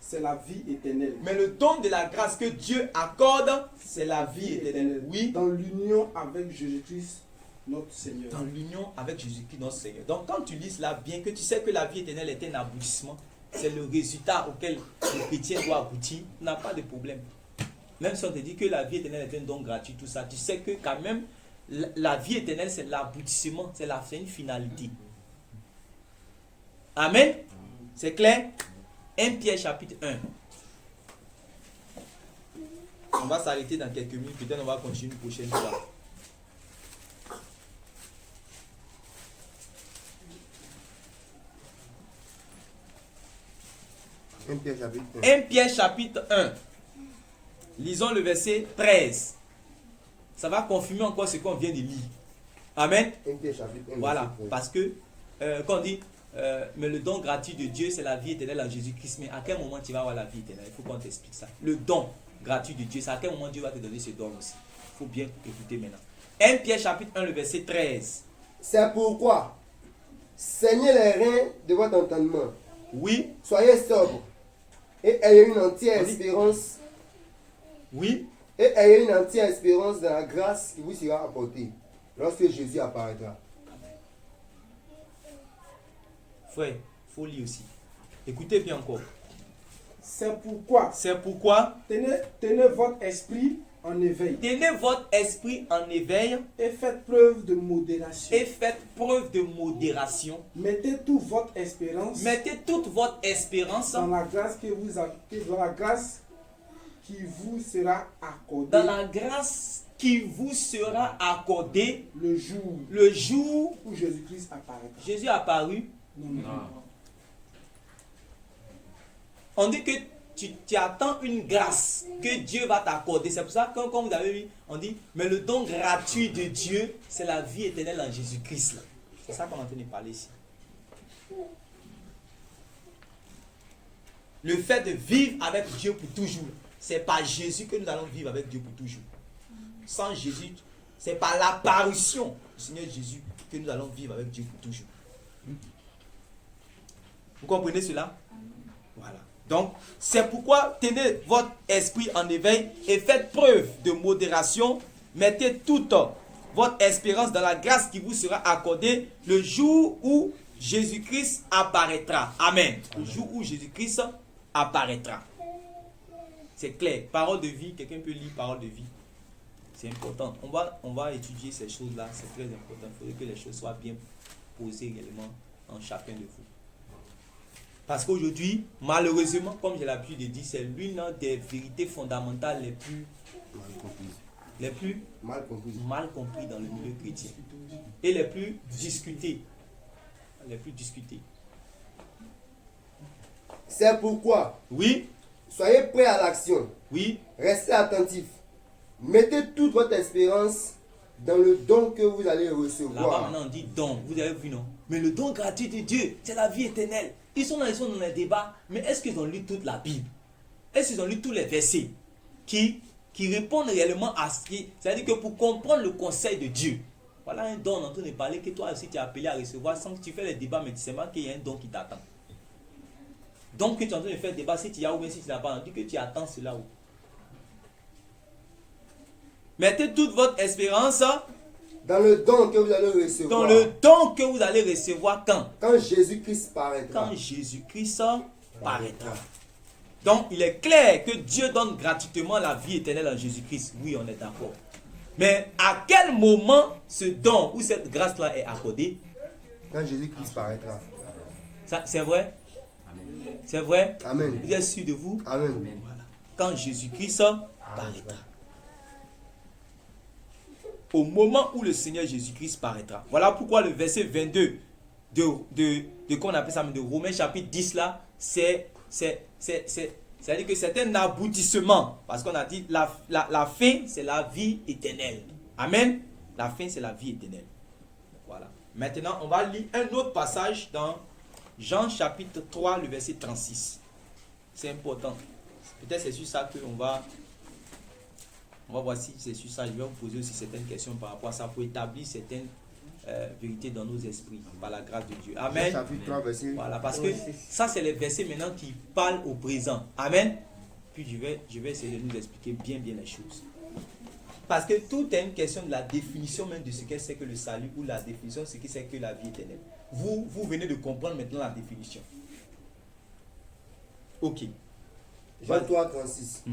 c'est la vie éternelle. Mais le don de la grâce que Dieu accorde, c'est la vie éternelle. Oui. Dans l'union avec Jésus-Christ, notre Seigneur. Dans l'union avec Jésus-Christ, notre Seigneur. Donc quand tu lis là, bien que tu sais que la vie éternelle est un aboutissement, c'est le résultat auquel le chrétien doit aboutir, tu n'as pas de problème. Même si on te dit que la vie éternelle est un don gratuit, tout ça, tu sais que quand même, la vie éternelle, c'est l'aboutissement, c'est une finalité. Amen. C'est clair? 1 Pierre chapitre 1. On va s'arrêter dans quelques minutes, peut-être on va continuer une prochaine fois. Un Pierre chapitre 1 Pierre chapitre 1. Lisons le verset 13. Ça va confirmer encore ce qu'on vient de lire. Amen. 1 Pierre chapitre 1. Voilà, parce que quand on dit mais le don gratuit de Dieu, c'est la vie éternelle en Jésus-Christ. Mais à quel moment tu vas avoir la vie éternelle? Il faut qu'on t'explique ça. Le don gratuit de Dieu, c'est à quel moment Dieu va te donner ce don aussi? Il faut bien écouter maintenant. 1 Pierre chapitre 1, le verset 13. C'est pourquoi, saignez les reins de votre entendement. Oui. Soyez sobres et ayez une entière espérance. Oui. Et ayez une entière espérance dans la grâce qui vous sera apportée lorsque Jésus apparaîtra. Frère, il faut lire aussi. Écoutez bien encore. C'est pourquoi. Tenez votre esprit en éveil. Tenez votre esprit en éveil. Et faites preuve de modération. Mettez toute votre espérance. Dans la grâce qui vous sera accordée. Dans la grâce qui vous sera accordée. Le jour où Jésus-Christ apparaîtra. Jésus est apparu. Non. On dit que tu attends une grâce que Dieu va t'accorder. C'est pour ça que, comme vous avez vu, on dit, mais le don gratuit de Dieu, c'est la vie éternelle en Jésus-Christ. C'est ça qu'on est en train de parler ici. le fait de vivre avec Dieu pour toujours. C'est par Jésus que nous allons vivre avec Dieu pour toujours. Sans Jésus, c'est par l'apparition du Seigneur Jésus que nous allons vivre avec Dieu pour toujours. Vous comprenez cela? Voilà. Donc, c'est pourquoi tenez votre esprit en éveil et faites preuve de modération. Mettez toute votre espérance dans la grâce qui vous sera accordée le jour où Jésus-Christ apparaîtra. Amen. Le jour où Jésus-Christ apparaîtra. C'est clair. Parole de vie, quelqu'un peut lire parole de vie. C'est important. On va étudier ces choses-là. C'est très important. Il faudrait que les choses soient bien posées également en chacun de vous. Parce qu'aujourd'hui, malheureusement, comme j'ai l'habitude de dire, c'est l'une des vérités fondamentales les plus mal comprises dans le milieu chrétien. Et les plus discutées. C'est pourquoi, Oui, soyez prêts à l'action. oui, Restez attentifs. Mettez toute votre espérance dans le don que vous allez là-bas recevoir. maintenant on dit don, vous avez vu non? Mais le don gratuit de Dieu, c'est la vie éternelle. Ils sont dans les débats, mais est-ce qu'ils ont lu toute la Bible? Est-ce qu'ils ont lu tous les versets qui répondent réellement à ce qui... C'est-à-dire que pour comprendre le conseil de Dieu, voilà un don, on est en train de parler que toi aussi tu es appelé à recevoir sans que tu fais les débats, mais tu sais pas qu'il y a un don qui t'attend. Donc que tu es en train de faire le débat, si tu y as ou bien si tu n'as pas, on dit que tu attends cela. Mettez toute votre espérance Dans le don que vous allez recevoir. dans le don que vous allez recevoir quand? Quand Jésus-Christ paraîtra. Quand Jésus-Christ paraîtra. Donc, il est clair que Dieu donne gratuitement la vie éternelle en Jésus-Christ. Oui, on est d'accord. Mais à quel moment ce don ou cette grâce-là est accordée? Quand Jésus-Christ paraîtra. Ça, c'est vrai? C'est vrai? Amen. Vous êtes sûr de vous? Amen. Voilà. Quand Jésus-Christ paraîtra. Au moment où le Seigneur Jésus-Christ paraîtra. Voilà pourquoi le verset 22 de qu'on appelle ça, de Romains chapitre 10 là, c'est-à-dire que c'est un aboutissement. Parce qu'on a dit la fin, c'est la vie éternelle. Amen. La fin, c'est la vie éternelle. Voilà. Maintenant, on va lire un autre passage dans Jean chapitre 3, le verset 36. C'est important. Peut-être c'est sur ça qu'on va... On va voir si c'est sur ça. Je vais vous poser aussi certaines questions par rapport à ça pour établir certaines vérités dans nos esprits par la grâce de Dieu. Amen. Chapitre 3, verset. Voilà, parce que ça, c'est les versets maintenant qui parlent au présent. Amen. Puis je vais essayer de nous expliquer bien les choses. Parce que tout est une question de la définition même de ce que c'est que le salut ou la définition de ce que c'est que la vie éternelle. Vous venez de comprendre maintenant la définition. Ok. Jean 3, 36.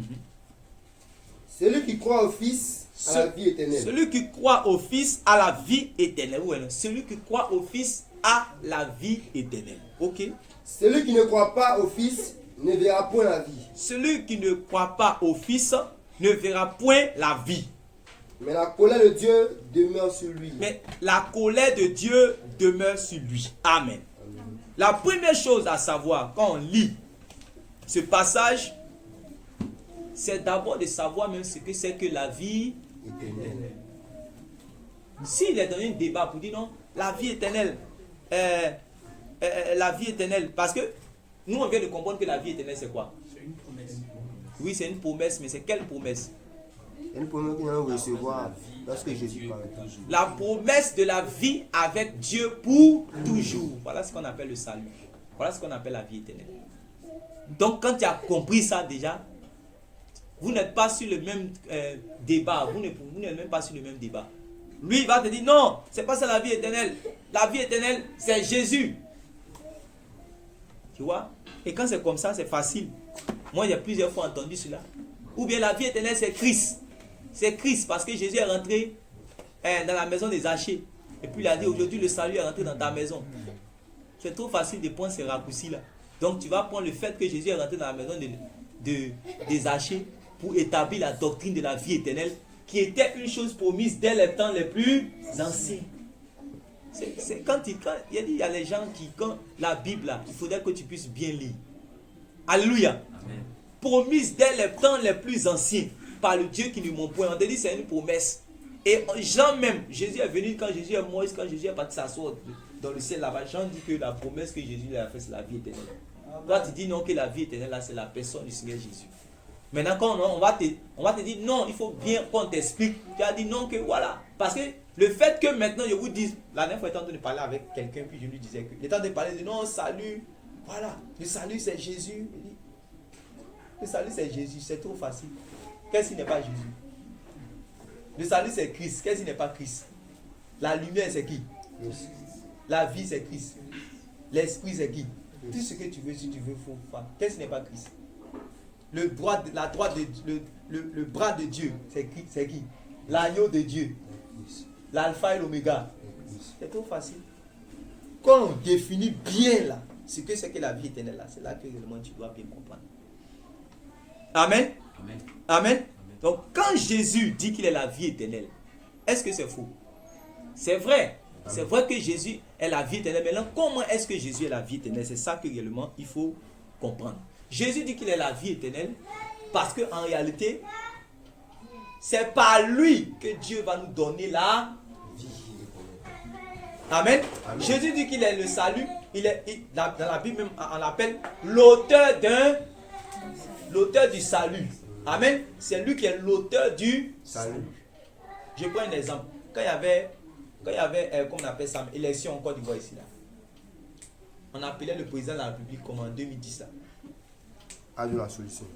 Celui qui croit au Fils à la vie éternelle. Celui qui croit au Fils à la vie éternelle. Oui, celui qui croit au Fils à la vie éternelle. Ok. Celui qui ne croit pas au Fils ne verra point la vie. Celui qui ne croit pas au Fils ne verra point la vie. Mais la colère de Dieu demeure sur lui. Mais la colère de Dieu demeure sur lui. Amen. La première chose à savoir quand on lit ce passage, c'est d'abord de savoir même ce que c'est que la vie éternelle. S'il est dans un débat pour dire non, la vie éternelle, parce que nous on vient de comprendre que la vie éternelle c'est quoi? C'est une promesse. Oui, c'est une promesse, mais c'est quelle promesse? Une promesse que nous allons recevoir lorsque Jésus paraîtra. La promesse de la vie avec Dieu pour toujours. Voilà ce qu'on appelle le salut. Voilà ce qu'on appelle la vie éternelle. Donc quand tu as compris ça déjà, vous n'êtes pas sur le même débat. Vous n'êtes même pas sur le même débat. Lui, il va te dire, non, c'est pas ça la vie éternelle. La vie éternelle, c'est Jésus. Tu vois? Et quand c'est comme ça, c'est facile. Moi, j'ai plusieurs fois entendu cela. Ou bien la vie éternelle, c'est Christ. C'est Christ parce que Jésus est rentré dans la maison des Zachée. Et puis il a dit, aujourd'hui, le salut est rentré dans ta maison. C'est trop facile de prendre ces raccourcis-là. Donc, tu vas prendre le fait que Jésus est rentré dans la maison des Zachée pour établir la doctrine de la vie éternelle qui était une chose promise dès les temps les plus anciens. C'est quand il y a les gens qui, quand la Bible, là, il faudrait que tu puisses bien lire. Alléluia. Amen. Promise dès les temps les plus anciens par le Dieu qui ne ment point. On te dit c'est une promesse. Et Jean même, Jésus est venu quand Jésus est mort, quand Jésus est parti s'asseoir dans le ciel là-bas. Jean dit que la promesse que Jésus lui a faite, c'est la vie éternelle. Toi, tu dis non que la vie éternelle, là, c'est la personne du Seigneur Jésus. Maintenant, quand on va te dire non, il faut bien qu'on t'explique. Tu as dit non, que voilà. Parce que le fait que maintenant je vous dise, la dernière fois, j'étais en train de parler avec quelqu'un, puis je lui disais que, il est en train de parler de non, salut, voilà, le salut c'est Jésus. Il dit, le salut c'est Jésus, c'est trop facile. Qu'est-ce qui n'est pas Jésus? Le salut c'est Christ, qu'est-ce qui n'est pas Christ? La lumière c'est qui? La vie c'est Christ. L'esprit c'est qui? Tout ce que tu veux, si tu veux, il faut faire. Qu'est-ce qui n'est pas Christ? Le bras de Dieu, c'est qui? L'agneau de Dieu. L'alpha et l'oméga. C'est trop facile. Quand on définit bien là, ce que c'est que la vie éternelle là, c'est là que réellement tu dois bien comprendre. Amen. Amen. Amen. Donc quand Jésus dit qu'il est la vie éternelle, est-ce que c'est faux? C'est vrai. C'est vrai que Jésus est la vie éternelle. Maintenant, comment est-ce que Jésus est la vie éternelle? C'est ça que réellement il faut comprendre. Jésus dit qu'il est la vie éternelle parce qu'en réalité, c'est par lui que Dieu va nous donner la vie. Amen. Amen. Jésus dit qu'il est le salut. Dans la Bible même, on l'appelle l'auteur du salut. Amen. C'est lui qui est l'auteur du salut. Je prends un exemple. Quand il y avait comment on appelle ça, élection en Côte d'Ivoire ici là. On appelait le président de la République comme en 2010 là. La solution.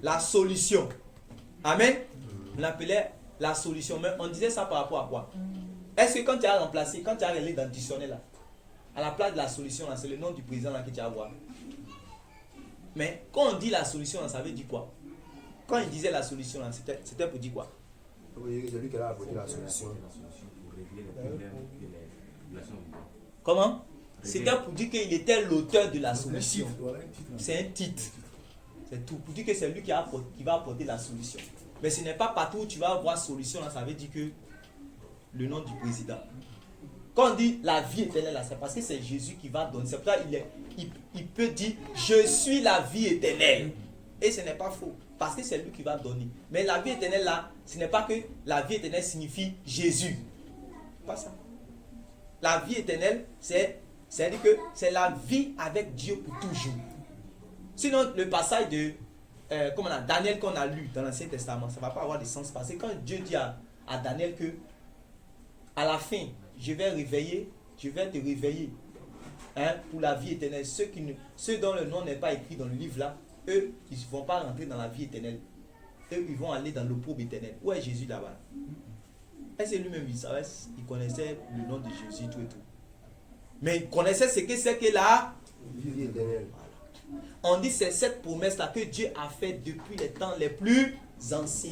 La solution. Amen. On appelait la solution. Mais on disait ça par rapport à quoi? Est-ce que quand tu as remplacé, quand tu as relé dans le dictionnaire là, à la place de la solution là, c'est le nom du président là que tu vas voir. Mais quand on dit la solution là, ça veut dire quoi? Quand il disait la solution là, c'était pour dire quoi? C'est lui qui a apporté la solution. Comment? C'était pour dire qu'il était l'auteur de la solution. C'est un titre. C'est tout. Pour dire que c'est lui qui va apporter la solution. Mais ce n'est pas partout où tu vas avoir solution, là, ça veut dire que le nom du président. Quand on dit la vie éternelle, c'est parce que c'est Jésus qui va donner. C'est pour ça qu'il peut dire je suis la vie éternelle. Et ce n'est pas faux. Parce que c'est lui qui va donner. Mais la vie éternelle là, ce n'est pas que la vie éternelle signifie Jésus. Pas ça. La vie éternelle, c'est-à-dire que c'est la vie avec Dieu pour toujours. Sinon, le passage de Daniel qu'on a lu dans l'Ancien Testament, ça ne va pas avoir de sens. Parce que quand Dieu dit à Daniel que à la fin, je vais te réveiller pour la vie éternelle. Ceux dont le nom n'est pas écrit dans le livre là, eux, ils ne vont pas rentrer dans la vie éternelle. Eux, ils vont aller dans l'opprobre éternel. Où est Jésus là-bas? Est-ce que lui-même, il connaissait le nom de Jésus, tout et tout. Mais il connaissait ce que c'est que la vie éternelle. Voilà. On dit c'est cette promesse-là que Dieu a faite depuis les temps les plus anciens.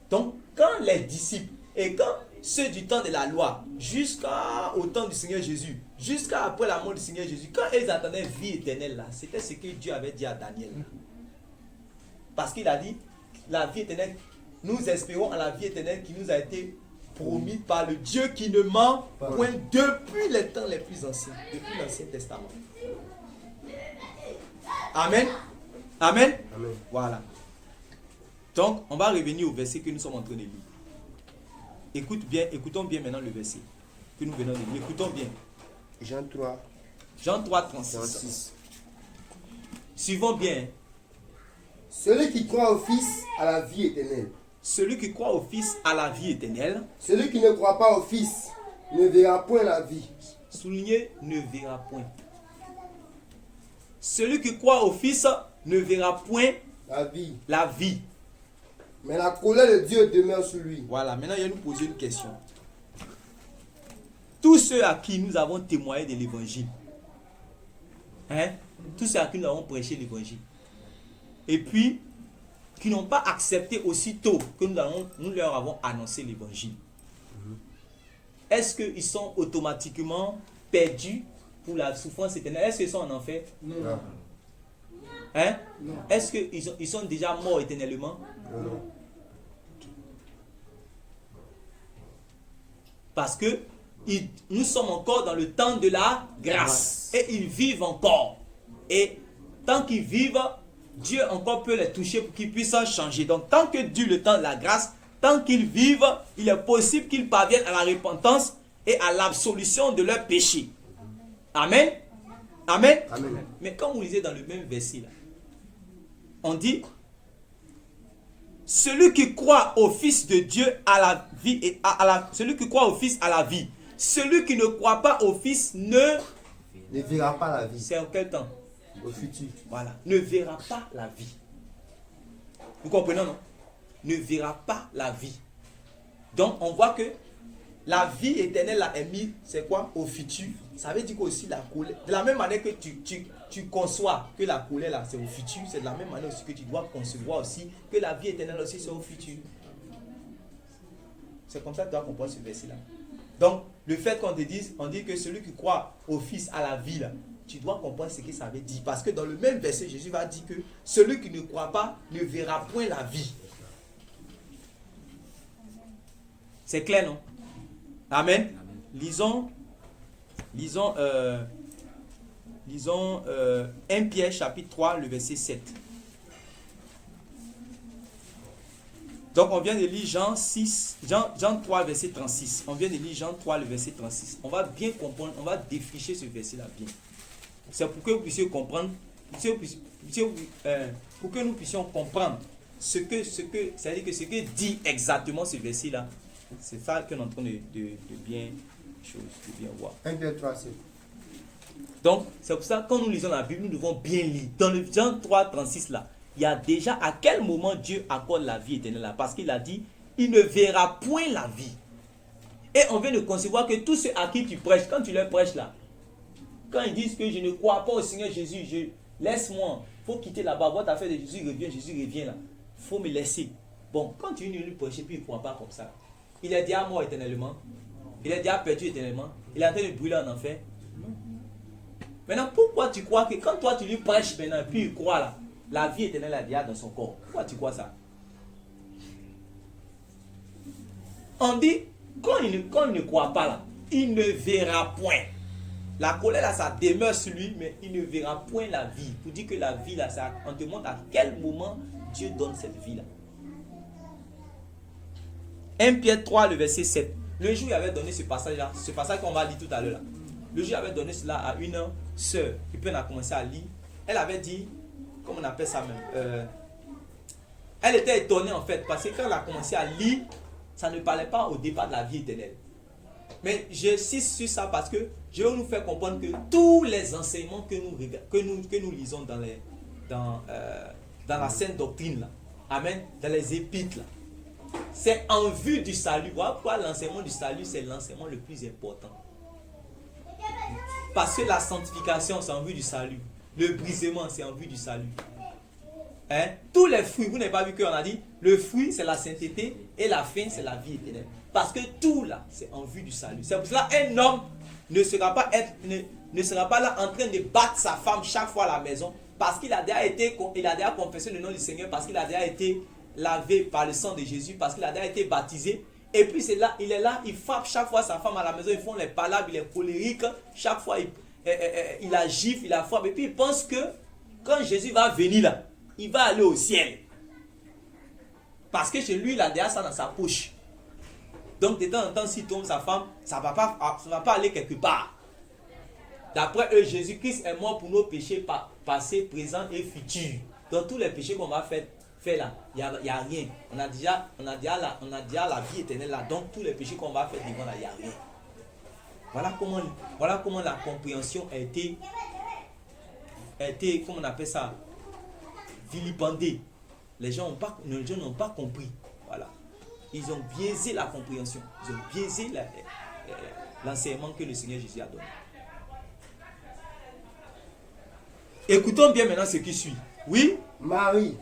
Donc, quand les disciples et quand ceux du temps de la loi, jusqu'au temps du Seigneur Jésus, jusqu'à après la mort du Seigneur Jésus, quand ils attendaient vie éternelle là, c'était ce que Dieu avait dit à Daniel. Parce qu'il a dit, la vie éternelle, nous espérons à la vie éternelle qui nous a été promis par le Dieu qui ne ment point depuis les temps les plus anciens, depuis l'Ancien Testament. Amen. Amen. Amen. Voilà. Donc, on va revenir au verset que nous sommes en train de lire. Écoutons bien maintenant le verset que nous venons de lire. Écoutons bien. Jean 3. Jean 3, 36. Suivons bien. Celui qui croit au Fils a la vie éternelle. Celui qui croit au Fils a la vie éternelle. Celui qui ne croit pas au Fils ne verra point la vie. Soulignez, ne verra point. Celui qui croit au Fils ne verra point la vie. Mais la colère de Dieu demeure sur lui. Voilà, maintenant il va nous poser une question. Tous ceux à qui nous avons témoigné de l'évangile, tous ceux à qui nous avons prêché l'évangile, et puis qui n'ont pas accepté aussitôt que nous leur avons annoncé l'évangile, est-ce qu'ils sont automatiquement perdus pour la souffrance éternelle? Est-ce qu'ils sont en enfer? Non. Non. Est-ce qu'ils sont déjà morts éternellement? Non. Parce que nous sommes encore dans le temps de la grâce. Et ils vivent encore. Et tant qu'ils vivent, Dieu encore peut les toucher pour qu'ils puissent changer. Donc tant que dure le temps de la grâce, tant qu'ils vivent, il est possible qu'ils parviennent à la repentance et à l'absolution de leurs péchés. Amen. Amen. Amen. Mais quand vous lisez dans le même verset là, on dit celui qui croit au Fils de Dieu à la vie et celui qui croit au Fils à la vie. Celui qui ne croit pas au Fils ne verra pas la vie. C'est en quel temps? Au futur. Voilà, ne verra pas la vie. Vous comprenez, non? Ne verra pas la vie. Donc on voit que la vie éternelle là est mise, c'est quoi? Au futur. Ça veut dire qu'aussi la colère, de la même manière que tu conçois que la colère là c'est au futur, c'est de la même manière aussi que tu dois concevoir aussi que la vie éternelle aussi c'est au futur. C'est comme ça que tu dois comprendre ce verset là. Donc le fait qu'on te dise, on dit que celui qui croit au Fils à la vie là, tu dois comprendre ce que ça veut dire. Parce que dans le même verset, Jésus va dire que celui qui ne croit pas ne verra point la vie. C'est clair, non? Amen. Lisons 1 Pierre chapitre 3, le verset 7. Donc on vient de lire Jean 3, verset 36. On vient de lire Jean 3, le verset 36. On va bien comprendre, on va défricher ce verset-là bien. C'est pour que vous puissiez comprendre, pour que nous puissions comprendre c'est-à-dire que ce que dit exactement ce verset-là. C'est ça qu'on est en train de bien voir. 1 Pierre 3, 7. Donc, c'est pour ça que quand nous lisons la Bible, nous devons bien lire. Dans le Jean 3, 36 là, il y a déjà à quel moment Dieu accorde la vie éternelle là. Parce qu'il a dit, il ne verra point la vie. Et on vient de concevoir que tous ceux à qui tu prêches, quand tu leur prêches là, quand ils disent que je ne crois pas au Seigneur Jésus, laisse-moi, il faut quitter là-bas, votre affaire de Jésus revient là. Il faut me laisser. Bon, quand tu viens lui prêcher, puis il ne croit pas comme ça. Il est déjà mort éternellement. Il est déjà perdu éternellement. Il est en train de brûler en enfer. Non. Maintenant, pourquoi tu crois que quand toi tu lui prêches maintenant, puis il croit là, la vie éternelle est déjà dans son corps? Pourquoi tu crois ça? On dit, quand il ne croit pas là, il ne verra point. La colère là, ça demeure sur lui, mais il ne verra point la vie. Pour dire que la vie là, ça, on te montre à quel moment Dieu donne cette vie là. 1 Pierre 3, le verset 7. Le jour où il avait donné ce passage-là, ce passage qu'on va lire tout à l'heure là. Le jour où il avait donné cela à une sœur qui peut commencer à lire. Elle avait dit, comment on appelle ça même, elle était étonnée en fait, parce que quand elle a commencé à lire, ça ne parlait pas au départ de la vie éternelle. Mais j'insiste sur ça parce que je veux nous faire comprendre que tous les enseignements que nous lisons dans la sainte doctrine là, amen, dans les épîtres là, c'est en vue du salut. Voilà pourquoi l'enseignement du salut, c'est l'enseignement le plus important. Parce que la sanctification, c'est en vue du salut. Le brisement, c'est en vue du salut. Hein? Tous les fruits, vous n'avez pas vu qu'on a dit, le fruit, c'est la sainteté et la fin, c'est la vie éternelle. Parce que tout là, c'est en vue du salut. C'est pour cela qu'un homme ne sera pas là en train de battre sa femme chaque fois à la maison, parce qu'il a déjà confessé le nom du Seigneur, parce qu'il a déjà été lavé par le sang de Jésus, parce qu'il a déjà été baptisé. Et puis c'est là, il est là, il frappe chaque fois sa femme à la maison, ils font les palabres, il est colérique, chaque fois il la gifle, il la frappe, et puis il pense que quand Jésus va venir là, il va aller au ciel. Parce que chez lui, il a déjà ça dans sa poche. Donc de temps en temps, s'il tombe sa femme, ça ne va pas aller quelque part. D'après eux, Jésus-Christ est mort pour nos péchés passés, présents et futurs. Dans tous les péchés qu'on va faire là, il n'y a rien. On a déjà la vie éternelle là. Donc tous les péchés qu'on va faire devant là, il n'y a rien. Voilà comment la compréhension a été, comment on appelle ça, vilipendée. Les gens n'ont pas compris. Voilà. Ils ont biaisé la compréhension. Ils ont biaisé l'enseignement que le Seigneur Jésus a donné. Écoutons bien maintenant ce qui suit. Oui? Marie,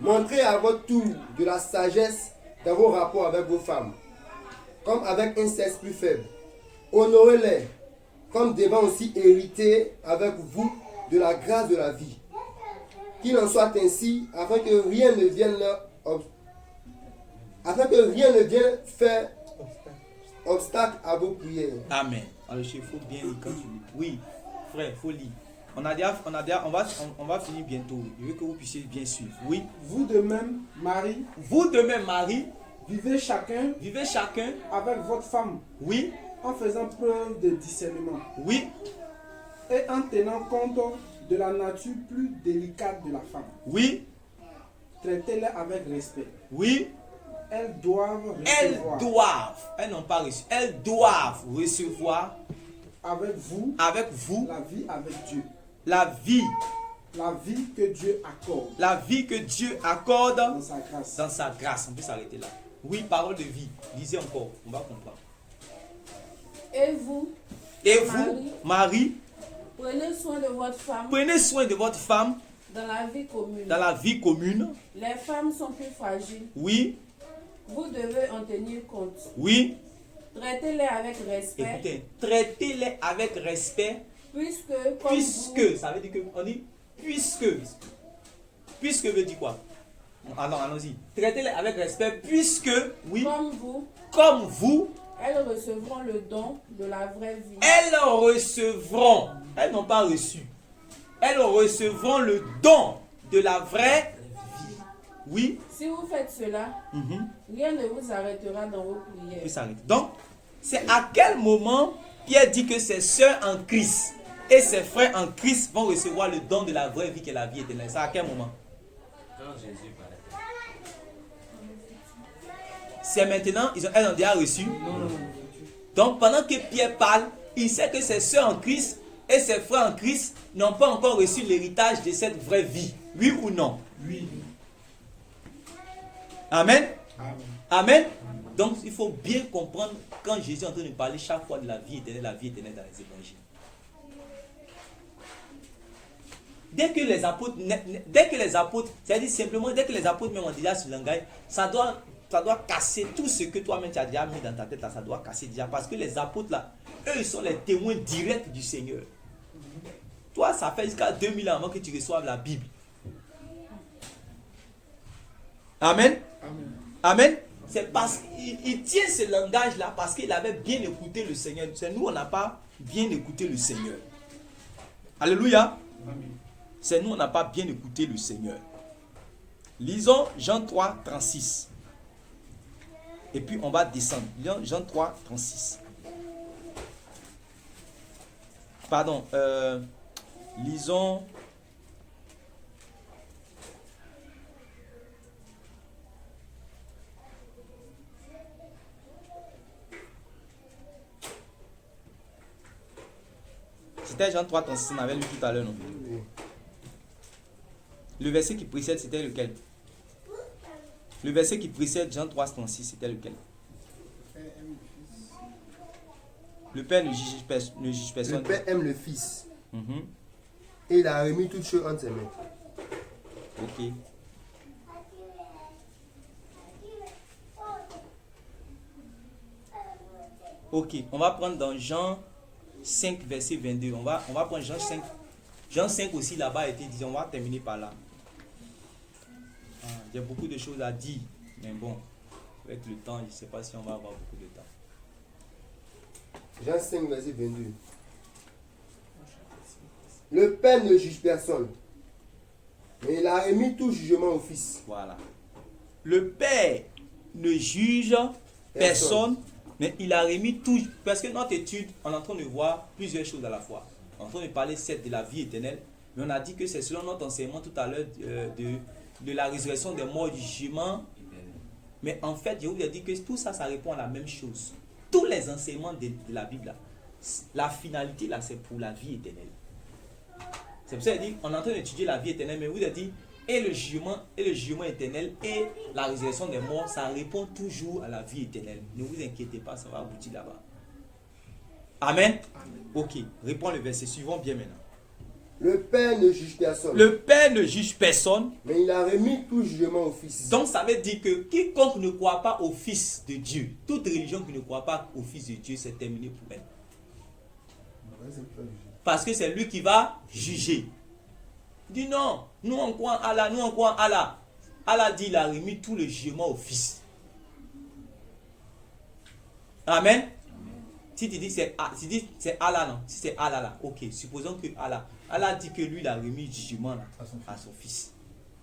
montrez à votre tour de la sagesse dans vos rapports avec vos femmes, comme avec un sexe plus faible. Honorez-les, comme devant aussi hériter avec vous de la grâce de la vie. Qu'il en soit ainsi, afin que rien ne vienne faire obstacle à vos prières. Amen. Alors, il faut bien lire quand tu lis. Oui, frère, il faut lire. On va finir bientôt. Je veux que vous puissiez bien suivre. Oui. Vous de même, Marie, Vous de même, Marie, vivez chacun vivez chacun. avec votre femme Oui. en faisant preuve de discernement Oui, et en tenant compte de la nature plus délicate de la femme. oui, Traitez-les avec respect. oui. Elles doivent Elles recevoir doivent, elles n'ont pas reçu, elles doivent recevoir avec vous avec vous la vie avec Dieu. la vie Que Dieu accorde la vie que Dieu accorde dans sa grâce. dans sa grâce. On peut s'arrêter là. Oui, parole de vie. Lisez encore, on va comprendre. Et vous, Et vous, Marie, prenez soin de votre femme prenez soin de votre femme dans la vie commune. dans la vie commune. Les femmes sont plus fragiles. Oui, Vous devez en tenir compte. oui. Traitez-les avec respect, Écoutez, traitez-les avec respect, puisque, comme puisque, ça veut dire que, on dit, puisque veut dire quoi? Alors, allons-y. Traitez-les avec respect, puisque, oui, comme vous, elles recevront le don de la vraie vie. Elles recevront, elles n'ont pas reçu, elles recevront le don de la vraie vie. Oui. Si vous faites cela, rien ne vous arrêtera dans vos prières. Puis ça arrête. Donc, c'est à quel moment Pierre dit que ses sœurs en Christ et ses frères en Christ vont recevoir le don de la vraie vie qui est la vie éternelle? C'est à quel moment? Quand Jésus parlait. C'est maintenant, elles ont déjà reçu. Donc, pendant que Pierre parle, il sait que ses sœurs en Christ et ses frères en Christ n'ont pas encore reçu l'héritage de cette vraie vie. Oui ou non? Oui. Amen. Amen. Amen. Donc, il faut bien comprendre quand Jésus est en train de parler chaque fois de la vie éternelle dans les évangiles. Dès que les apôtres, c'est-à-dire simplement, dès que les apôtres même ont déjà ce langage, ça doit casser tout ce que toi-même tu as déjà mis dans ta tête, là, ça doit casser déjà. Parce que les apôtres, là, eux, ils sont les témoins directs du Seigneur. Toi, ça fait jusqu'à 2000 ans avant que tu reçoives la Bible. Amen. Amen. Amen. C'est parce qu'il tient ce langage-là parce qu'il avait bien écouté le Seigneur. C'est nous, on n'a pas bien écouté le Seigneur. Alléluia. Amen. C'est nous, on n'a pas bien écouté le Seigneur. Lisons Jean 3, 36. Et puis on va descendre. Lisons Jean 3, 36. Pardon. Lisons. C'était Jean 3, 36, on avait lu tout à l'heure, non? Oui. Le verset qui précède, c'était lequel? Le verset qui précède Jean 3, 36, c'était lequel? Le Père ne juge personne. Le Père aime le Fils. Mhm. Et il a remis toutes choses entre ses mains. Ok. Ok, on va prendre dans Jean 5, verset 22. On va prendre Jean 5. Jean 5 aussi là-bas a été dit. On va terminer par là. Il y a beaucoup de choses à dire. Mais bon, avec le temps, je ne sais pas si on va avoir beaucoup de temps. Jean 5, verset 22. Le Père ne juge personne, mais il a remis tout jugement au Fils. Voilà. Le Père ne juge personne, mais il a remis tout. Parce que notre étude, on est en train de voir plusieurs choses à la fois. On est en train de parler certes de la vie éternelle, mais on a dit que c'est selon notre enseignement tout à l'heure de la résurrection des morts, du jugement. Mais en fait, je vous ai dit que tout ça, ça répond à la même chose. Tous les enseignements de la Bible, là, la finalité, là, c'est pour la vie éternelle. C'est pour ça qu'il dit, on est en train d'étudier la vie éternelle, mais vous avez dit, et le jugement éternel et la résurrection des morts, ça répond toujours à la vie éternelle. Ne vous inquiétez pas, ça va aboutir là-bas. Amen. Ok, réponds le verset suivant bien maintenant. Le Père ne juge personne, Le Père ne juge personne. mais il a remis tout jugement au Fils. Donc ça veut dire que quiconque ne croit pas au Fils de Dieu, toute religion qui ne croit pas au Fils de Dieu, c'est terminé pour elle. Parce que c'est lui qui va juger. Il dit non, nous on croit en Allah, nous on croit en Allah. Allah dit il a remis tout le jugement au Fils. Amen. Si tu dis c'est Allah, non, si c'est Allah là, ok, supposons que Allah dit que lui il a remis le jugement là, à son Fils.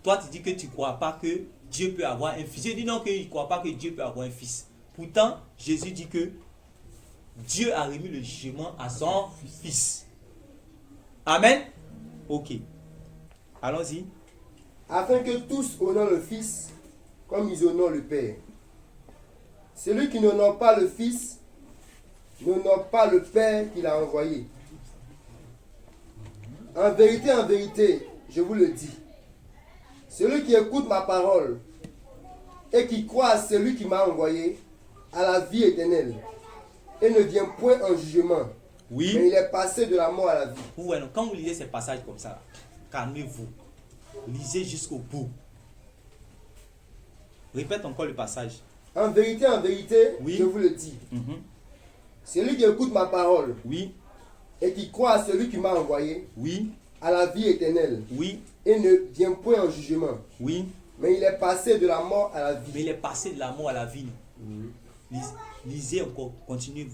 Toi tu dis que tu ne crois pas que Dieu peut avoir un fils. Je dis non, qu'il ne croit pas que Dieu peut avoir un fils. Pourtant, Jésus dit que Dieu a remis le jugement à son Fils. Amen. Ok. Allons-y. Afin que tous honorent le Fils comme ils honorent le Père. Celui qui n'honore pas le Fils n'honore pas le Père qui l'a envoyé. En vérité, je vous le dis, celui qui écoute ma parole et qui croit à celui qui m'a envoyé a la vie éternelle et ne vient point en jugement, Oui. mais il est passé de la mort à la vie. Vous voyez, quand vous lisez ces passages comme ça, calmez-vous. Lisez jusqu'au bout. Répète encore le passage. En vérité, Oui. je vous le dis, Mhm. celui qui écoute ma parole Oui, et qui croit à celui qui m'a envoyé oui, a la vie éternelle oui, et ne vient point en jugement, oui. mais il est passé de la mort à la vie. Mais il est passé de la mort à la vie. Lisez encore. Continue,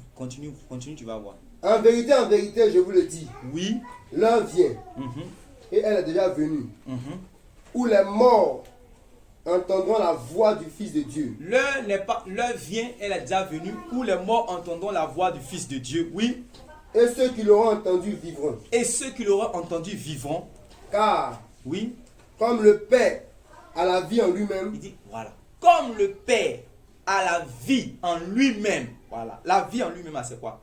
tu vas voir. En vérité, je vous le dis, Oui. l'heure vient, Mhm. et elle est déjà venue, Mhm. où les morts entendront la voix du Fils de Dieu. L'heure vient, elle est déjà venue, où les morts entendront la voix du Fils de Dieu. Oui. Et ceux qui l'auront entendu vivront. Et ceux qui l'auront entendu vivront. Car, Oui. comme le Père a la vie en lui-même, Il dit, voilà. Comme le Père a la vie en lui-même. Voilà. La vie en lui-même, c'est quoi?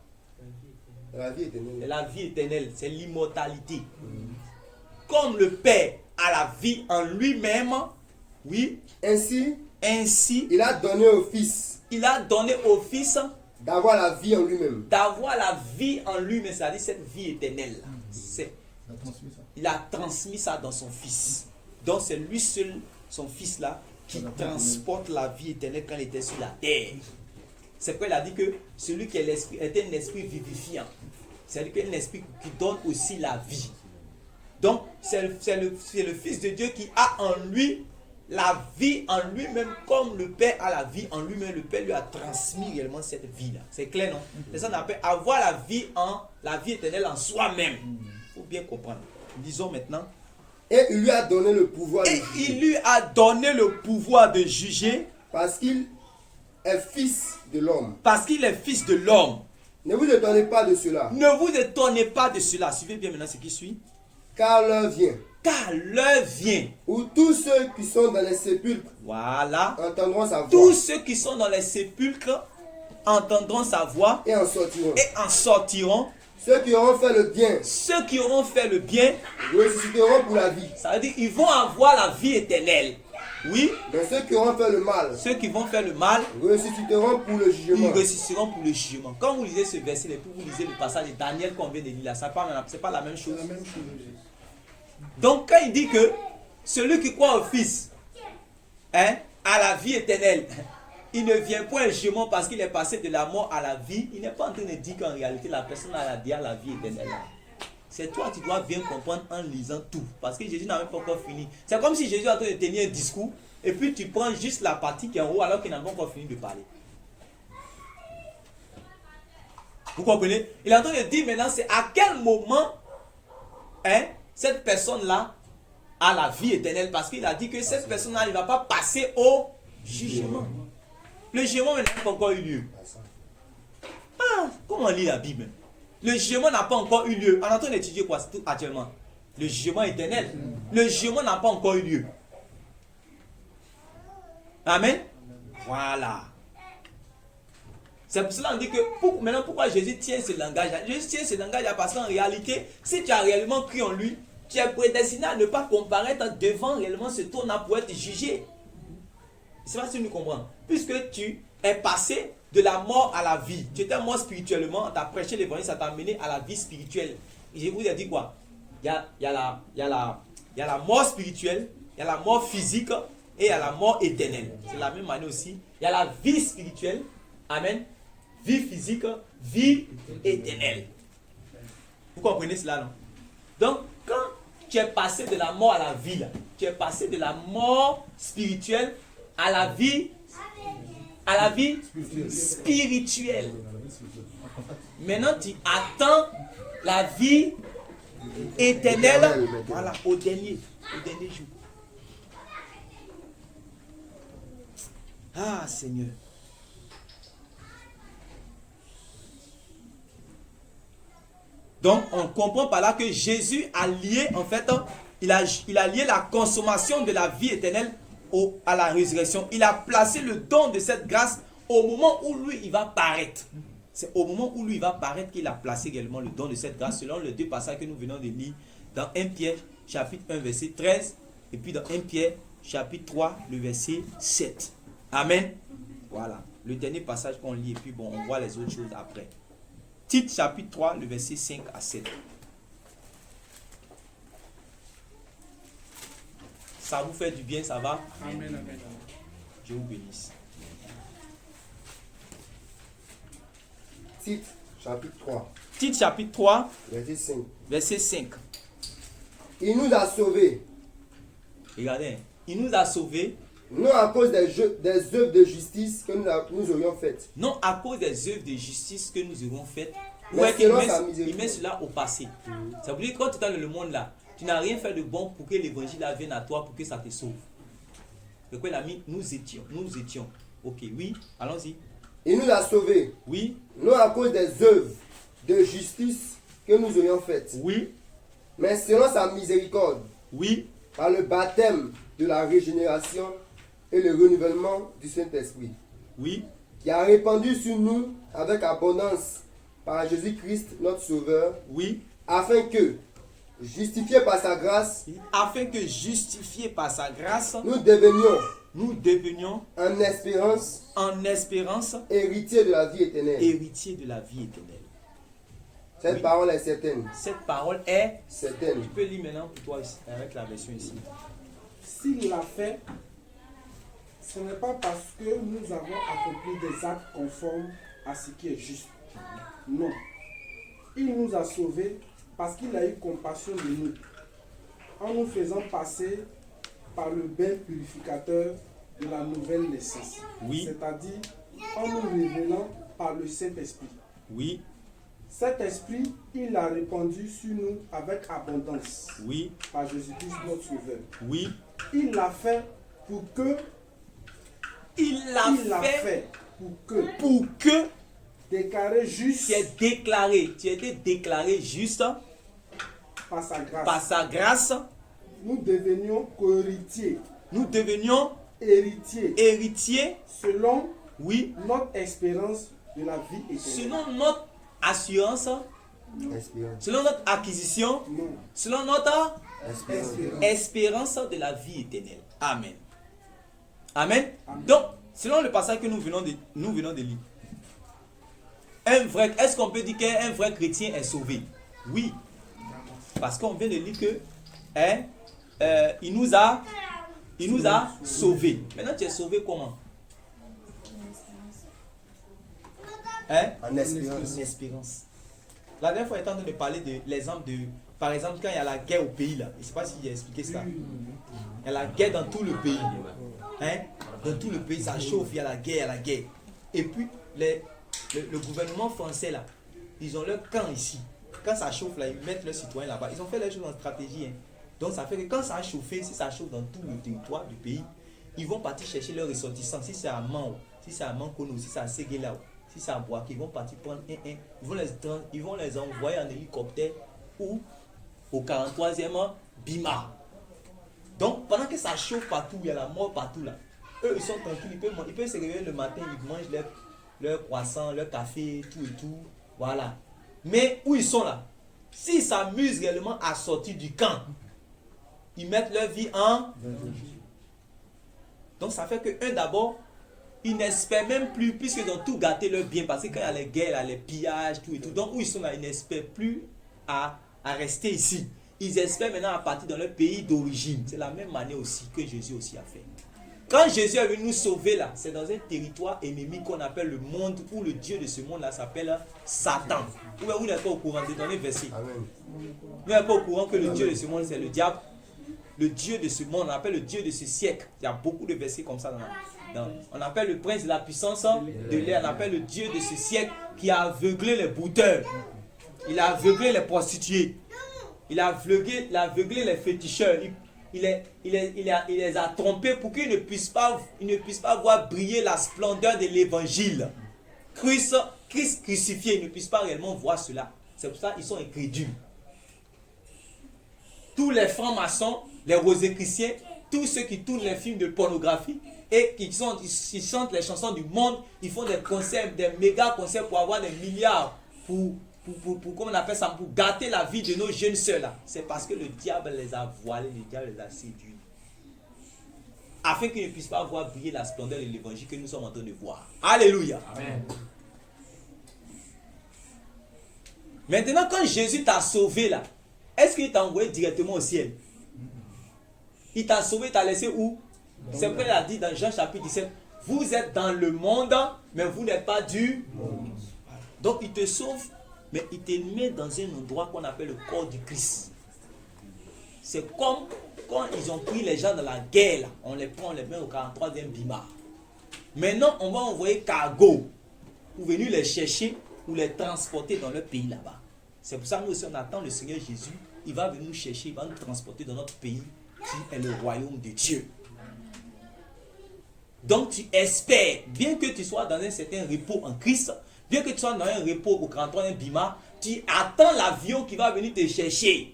la vie éternelle. La vie éternelle, c'est l'immortalité. Comme le Père a la vie en lui-même, oui, Ainsi, ainsi, il a donné au Fils il a donné au Fils d'avoir la vie en lui-même. d'avoir la vie en lui-même, c'est-à-dire cette vie éternelle. Il a transmis ça dans son Fils. Donc c'est lui seul, son Fils là, qui transporte la vie éternelle quand il était sur la terre. C'est pourquoi il a dit que celui qui est l'esprit est un esprit vivifiant. C'est-à-dire un esprit qui donne aussi la vie. Donc c'est le Fils de Dieu qui a en lui la vie en lui-même, comme le Père a la vie en lui-même. Le Père lui a transmis réellement cette vie-là. C'est clair, non? C'est ça qu'on appelle avoir la vie éternelle en soi-même. Il faut bien comprendre. Lisons maintenant. Et il lui a donné le pouvoir de Et juger, il lui a donné le pouvoir de juger parce qu'il est Fils de l'homme. parce qu'il est Fils de l'homme. Ne vous étonnez pas de cela, Ne vous étonnez pas de cela. Suivez bien maintenant ce qui suit. car l'heure vient Car l'heure vient. où tous ceux qui sont dans les sépulcres Voilà. entendront sa voix Tous ceux qui sont dans les sépulcres entendront sa voix et en sortiront. et en sortiront. Ceux qui auront fait le bien Ceux qui auront fait le bien, ressusciteront pour la vie. ça veut dire qu'ils vont avoir la vie éternelle. Oui. Mais ceux qui auront fait le mal Ceux qui vont faire le mal, ressusciteront pour le ils jugement. ressusciteront pour le jugement. Quand vous lisez ce verset, et puis vous lisez le passage de Daniel qu'on vient de lire là, c'est pas la même chose. Donc quand il dit que celui qui croit au Fils a la vie éternelle, il ne vient point au jugement parce qu'il est passé de la mort à la vie, il n'est pas en train de dire qu'en réalité la personne a déjà la vie éternelle. C'est toi qui dois bien comprendre en lisant tout. Parce que Jésus n'a même pas encore fini. C'est comme si Jésus est en train de tenir un discours et puis tu prends juste la partie qui est en haut alors qu'il n'a pas encore fini de parler. Vous comprenez? Il est en train de dire maintenant c'est à quel moment cette personne-là a la vie éternelle, parce qu'il a dit que cette personne-là ne va pas passer au jugement. Le jugement n'a pas encore eu lieu. Comment on lit la Bible? Le jugement n'a pas encore eu lieu. On est en train d'étudier quoi actuellement? Le jugement éternel. Le jugement n'a pas encore eu lieu. Amen. Voilà. C'est pour cela qu'on dit que maintenant pourquoi Jésus tient ce langage-là? Jésus tient ce langage-là parce qu'en réalité, si tu as réellement cru en lui, tu es prédestiné à ne pas comparaître devant réellement ce tournant pour être jugé. C'est pas si nous comprenons. Puisque tu es passé de la mort à la vie. Tu étais mort spirituellement, on t'a prêché l'évangile, ça t'a mené à la vie spirituelle. Et je vous ai dit quoi? Il y a la mort spirituelle, il y a la mort physique et il y a la mort éternelle. C'est la même année aussi. Il y a la vie spirituelle. Amen. Vie physique, vie éternelle. Vous comprenez cela, non? Donc, quand tu es passé de la mort à la vie, là, tu es passé de la mort spirituelle à la vie spirituelle. Maintenant, tu attends la vie éternelle, voilà, au dernier jour. Ah, Seigneur. Donc, on comprend par là que Jésus a lié, en fait, il a lié la consommation de la vie éternelle à la résurrection. Il a placé le don de cette grâce au moment où lui, il va paraître. C'est au moment où lui, il va paraître qu'il a placé également le don de cette grâce, selon les deux passages que nous venons de lire dans 1 Pierre, chapitre 1, verset 13, et puis dans 1 Pierre, chapitre 3, le verset 7. Amen. Voilà, le dernier passage qu'on lit, et puis bon, on voit les autres choses après. Tite, chapitre 3, le verset 5 à 7. Ça vous fait du bien, ça va? Amen, amen. Dieu vous bénisse. Tite, chapitre 3, Tite, chapitre 3, verset 5. verset 5. Il nous a sauvés, Regardez, il nous a sauvés, non à cause des œuvres de justice que nous aurions faites, non à cause des œuvres de justice que nous aurons faites. Mais Ouais, selon il sa met miséricorde. cela au passé. Ça veut dire que quand tu es dans le monde là, tu n'as rien fait de bon pour que l'évangile là vienne à toi, pour que ça te sauve. De quoi il a mis? Nous étions. Ok, oui, allons-y. il nous a sauvés, Oui, non à cause des œuvres de justice que nous aurions faites, oui, mais selon sa miséricorde, oui, par le baptême de la régénération et le renouvellement du Saint-Esprit, oui, qui a répandu sur nous avec abondance par Jésus-Christ notre Sauveur, oui, afin que, justifiés par sa grâce, afin que justifiés par sa grâce, nous devenions nous devenions en espérance héritiers de la vie éternelle. de la vie éternelle. Cette Oui. parole est certaine. Cette parole est, Certaine. tu peux lire maintenant pour toi ici, avec la version ici. S'il l'a fait, ce n'est pas parce que nous avons accompli des actes conformes à ce qui est juste. Non. Il nous a sauvés parce qu'il a eu compassion de nous, en nous faisant passer par le bain purificateur de la nouvelle naissance. Oui. C'est-à-dire en nous révélant par le Saint-Esprit. Oui, Cet esprit, il l'a répandu sur nous avec abondance oui, par Jésus-Christ notre Sauveur. oui. Il l'a fait pour que, Il l'a fait pour que déclaré juste tu aies été déclaré juste par sa grâce, par sa grâce. nous devenions co-héritiers, Nous devenions héritiers, héritiers, selon oui, notre espérance de la vie éternelle. selon notre assurance, Espérance. selon notre acquisition, Non. selon notre Espérance. espérance de la vie éternelle. Amen. Amen. Amen. Donc, selon le passage que nous venons de lire, est-ce qu'on peut dire qu'un vrai chrétien est sauvé? Oui. Parce qu'on vient de lire que il nous a sauvés. Maintenant, tu es sauvé comment? En espérance. Une espérance. La dernière fois, étant en train de parler de l'exemple de, par exemple, quand il y a la guerre au pays, là, je ne sais pas si j'ai expliqué ça. Il y a la guerre dans tout le pays. Dans tout le pays, ça chauffe, il y a la guerre, Et puis, le gouvernement français, là, ils ont leur camp ici. Quand ça chauffe, là, ils mettent leurs citoyens là-bas. Ils ont fait les choses en stratégie. Donc, ça fait que quand ça a chauffé, si ça chauffe dans tout le territoire du pays, ils vont partir chercher leurs ressortissants. Si c'est à Mao, si c'est à Mankono, si c'est à Séguéla, si c'est à Boaké, ils vont partir prendre ils vont les envoyer en hélicoptère ou au 43e Bima. Donc, pendant que ça chauffe partout, il y a la mort partout là. Eux, ils sont tranquilles, ils peuvent se réveiller le matin, ils mangent leur croissant, leur café, tout et tout. Voilà. Mais où ils sont là? S'ils s'amusent réellement à sortir du camp, ils mettent leur vie en... Donc, ça fait que, d'abord, ils n'espèrent même plus, puisqu'ils ont tout gâté leur bien, parce que quand il y a les guerres, là, les pillages, tout et tout. Donc, où ils sont là, ils n'espèrent plus à rester ici. Ils espèrent maintenant à partir dans leur pays d'origine. C'est la même manière aussi que Jésus aussi a fait. Quand Jésus est venu nous sauver là, c'est dans un territoire ennemi qu'on appelle le monde, où le Dieu de ce monde là s'appelle Satan. Vous n'êtes pas au courant, dans les versets. Amen. Vous n'êtes pas au courant que le Dieu de ce monde c'est le diable. Le Dieu de ce monde, on appelle le Dieu de ce siècle. Il y a beaucoup de versets comme ça on appelle le prince de la puissance de l'air. On appelle le Dieu de ce siècle qui a aveuglé les bouteurs. Il a aveuglé les prostituées. Il a aveuglé les féticheurs. Il les a trompés pour qu'ils ne puissent pas voir briller la splendeur de l'évangile. Christ crucifié, ils ne puissent pas réellement voir cela. C'est pour ça qu'ils sont incrédules. Tous les francs-maçons, les rosicruciens, tous ceux qui tournent les films de pornographie et qui chantent les chansons du monde, ils font des concerts, des méga concerts pour avoir des milliards, pour comment on appelle ça, pour gâter la vie de nos jeunes sœurs là. C'est parce que le diable les a voilés, le diable les a séduits. Afin qu'ils ne puissent pas voir briller la splendeur de l'évangile que nous sommes en train de voir. Alléluia. Amen. Maintenant, quand Jésus t'a sauvé là, est-ce qu'il t'a envoyé directement au ciel? Il t'a sauvé, t'a laissé où? C'est pourquoi il a dit dans Jean chapitre 17, vous êtes dans le monde, mais vous n'êtes pas du monde. Donc il te sauve, mais il te met dans un endroit qu'on appelle le corps du Christ. C'est comme quand ils ont pris les gens dans la guerre, là, on les prend, on les met au 43e Bima. Maintenant, on va envoyer cargo pour venir les chercher ou les transporter dans leur pays là-bas. C'est pour ça que nous aussi on attend le Seigneur Jésus. Il va venir nous chercher, il va nous transporter dans notre pays qui est le royaume de Dieu. Donc tu espères, bien que tu sois dans un certain repos en Christ, bien que tu sois dans un repos au 43e Bima, tu attends l'avion qui va venir te chercher.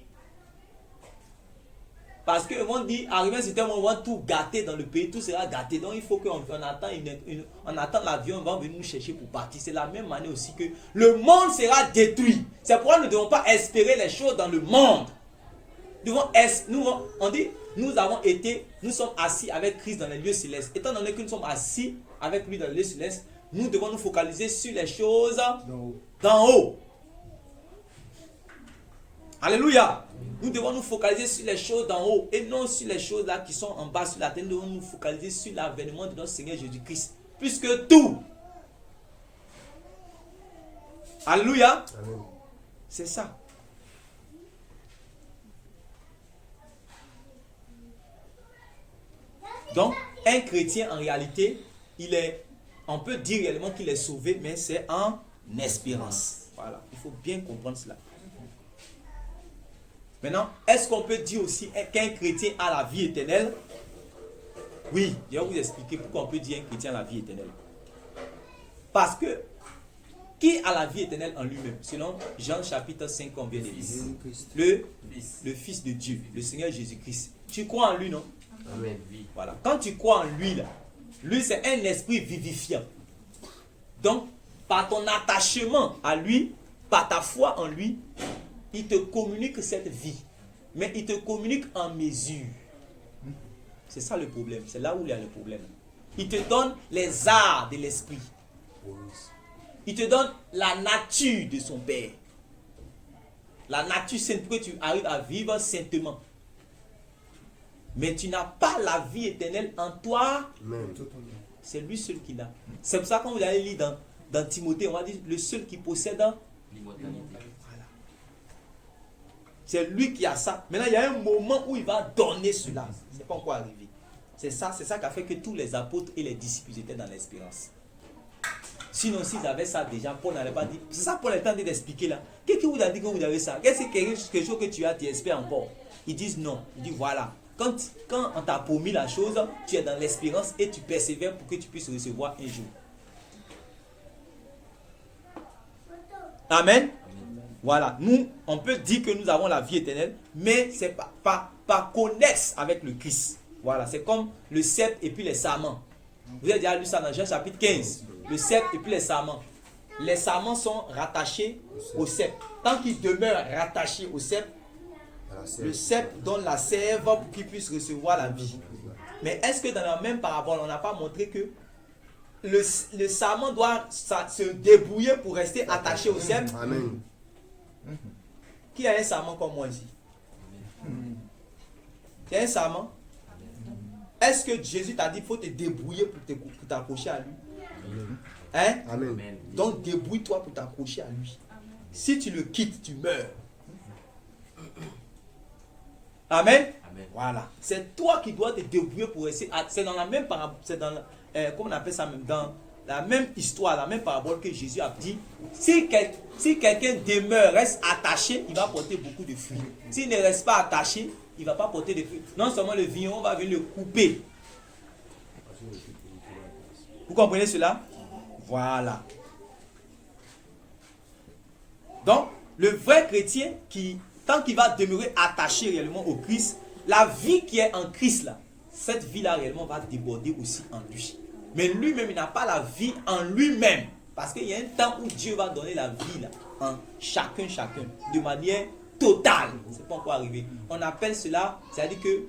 Parce que on dit, arrivé à un certain moment, on va tout gâter dans le pays, tout sera gâté. Donc il faut qu'on attend l'avion, on va venir nous chercher pour partir. C'est la même manière aussi que le monde sera détruit. C'est pourquoi nous ne devons pas espérer les choses dans le monde. Nous sommes assis avec Christ dans les lieux célestes. Étant donné que nous sommes assis avec lui dans les lieux célestes, nous devons nous focaliser sur les choses d'en haut. Alléluia. Nous devons nous focaliser sur les choses d'en haut et non sur les choses là qui sont en bas sur la terre. Nous devons nous focaliser sur l'avènement de notre Seigneur Jésus-Christ. Plus que tout. Alléluia. Amen. C'est ça. Donc, un chrétien en réalité, on peut dire réellement qu'il est sauvé, mais c'est en espérance. Voilà, il faut bien comprendre cela. Maintenant, est-ce qu'on peut dire aussi qu'un chrétien a la vie éternelle? Oui, je vais vous expliquer pourquoi on peut dire qu'un chrétien a la vie éternelle. Parce que, qui a la vie éternelle en lui-même? Selon Jean chapitre 5, on vient de lire. Le Fils de Dieu, le Seigneur Jésus-Christ. Tu crois en lui, non? Amen. Voilà. Quand tu crois en lui, là, lui c'est un esprit vivifiant. Donc, par ton attachement à lui, par ta foi en lui, il te communique cette vie. Mais il te communique en mesure. C'est ça le problème. C'est là où il y a le problème. Il te donne les arts de l'esprit. Il te donne la nature de son Père. La nature sainte pour que tu arrives à vivre saintement. Mais tu n'as pas la vie éternelle en toi. C'est lui seul qui l'a. C'est pour ça que quand vous allez lire dans Timothée, on va dire le seul qui possède l'immortalité. Voilà. C'est lui qui a ça. Maintenant, il y a un moment où il va donner cela. Ce n'est pas encore arrivé. C'est ça qui a fait que tous les apôtres et les disciples étaient dans l'espérance. Sinon, s'ils avaient ça déjà, Paul n'allait pas dire. C'est ça Paul est en train d'expliquer là. Qu'est-ce qui vous a dit que vous avez ça? Qu'est-ce que quelque chose que tu as, tu espères encore? Ils disent non. Ils disent voilà. Quand on t'a promis la chose, tu es dans l'espérance et tu persévères pour que tu puisses recevoir un jour. Amen. Voilà. Nous, on peut dire que nous avons la vie éternelle, mais ce n'est pas connexe avec le Christ. Voilà. C'est comme le sceptre et puis les sarments. Vous avez déjà lu ça dans Jean chapitre 15. Le sceptre et puis les sarments. Les sarments sont rattachés au sceptre. Tant qu'ils demeurent rattachés au sceptre, le sceptre donne la sève pour qu'il puisse recevoir la vie. Mais est-ce que dans la même parabole, on n'a pas montré que le sarment doit se débrouiller pour rester attaché au sceptre? Amen. Qui a un sarment comme moi ici? Tu as un sarment? Est-ce que Jésus t'a dit qu'il faut te débrouiller pour t'accrocher à lui? Hein? Amen. Donc débrouille-toi pour t'accrocher à lui. Si tu le quittes, tu meurs. Amen. Amen. Voilà. C'est toi qui dois te débrouiller pour essayer. C'est dans la même parabole, c'est dans comment on appelle ça même, dans la même histoire, la même parabole que Jésus a dit. Si quelqu'un demeure, reste attaché, il va porter beaucoup de fruits. S'il ne reste pas attaché, il ne va pas porter de fruits. Non seulement le vigneron va venir le couper. Vous comprenez cela? Voilà. Donc, le vrai chrétien, tant qu'il va demeurer attaché réellement au Christ, la vie qui est en Christ là, cette vie-là réellement va déborder aussi en lui. Mais lui-même, il n'a pas la vie en lui-même. Parce qu'il y a un temps où Dieu va donner la vie là, en chacun, de manière totale. C'est pas encore arrivé. On appelle cela, c'est-à-dire que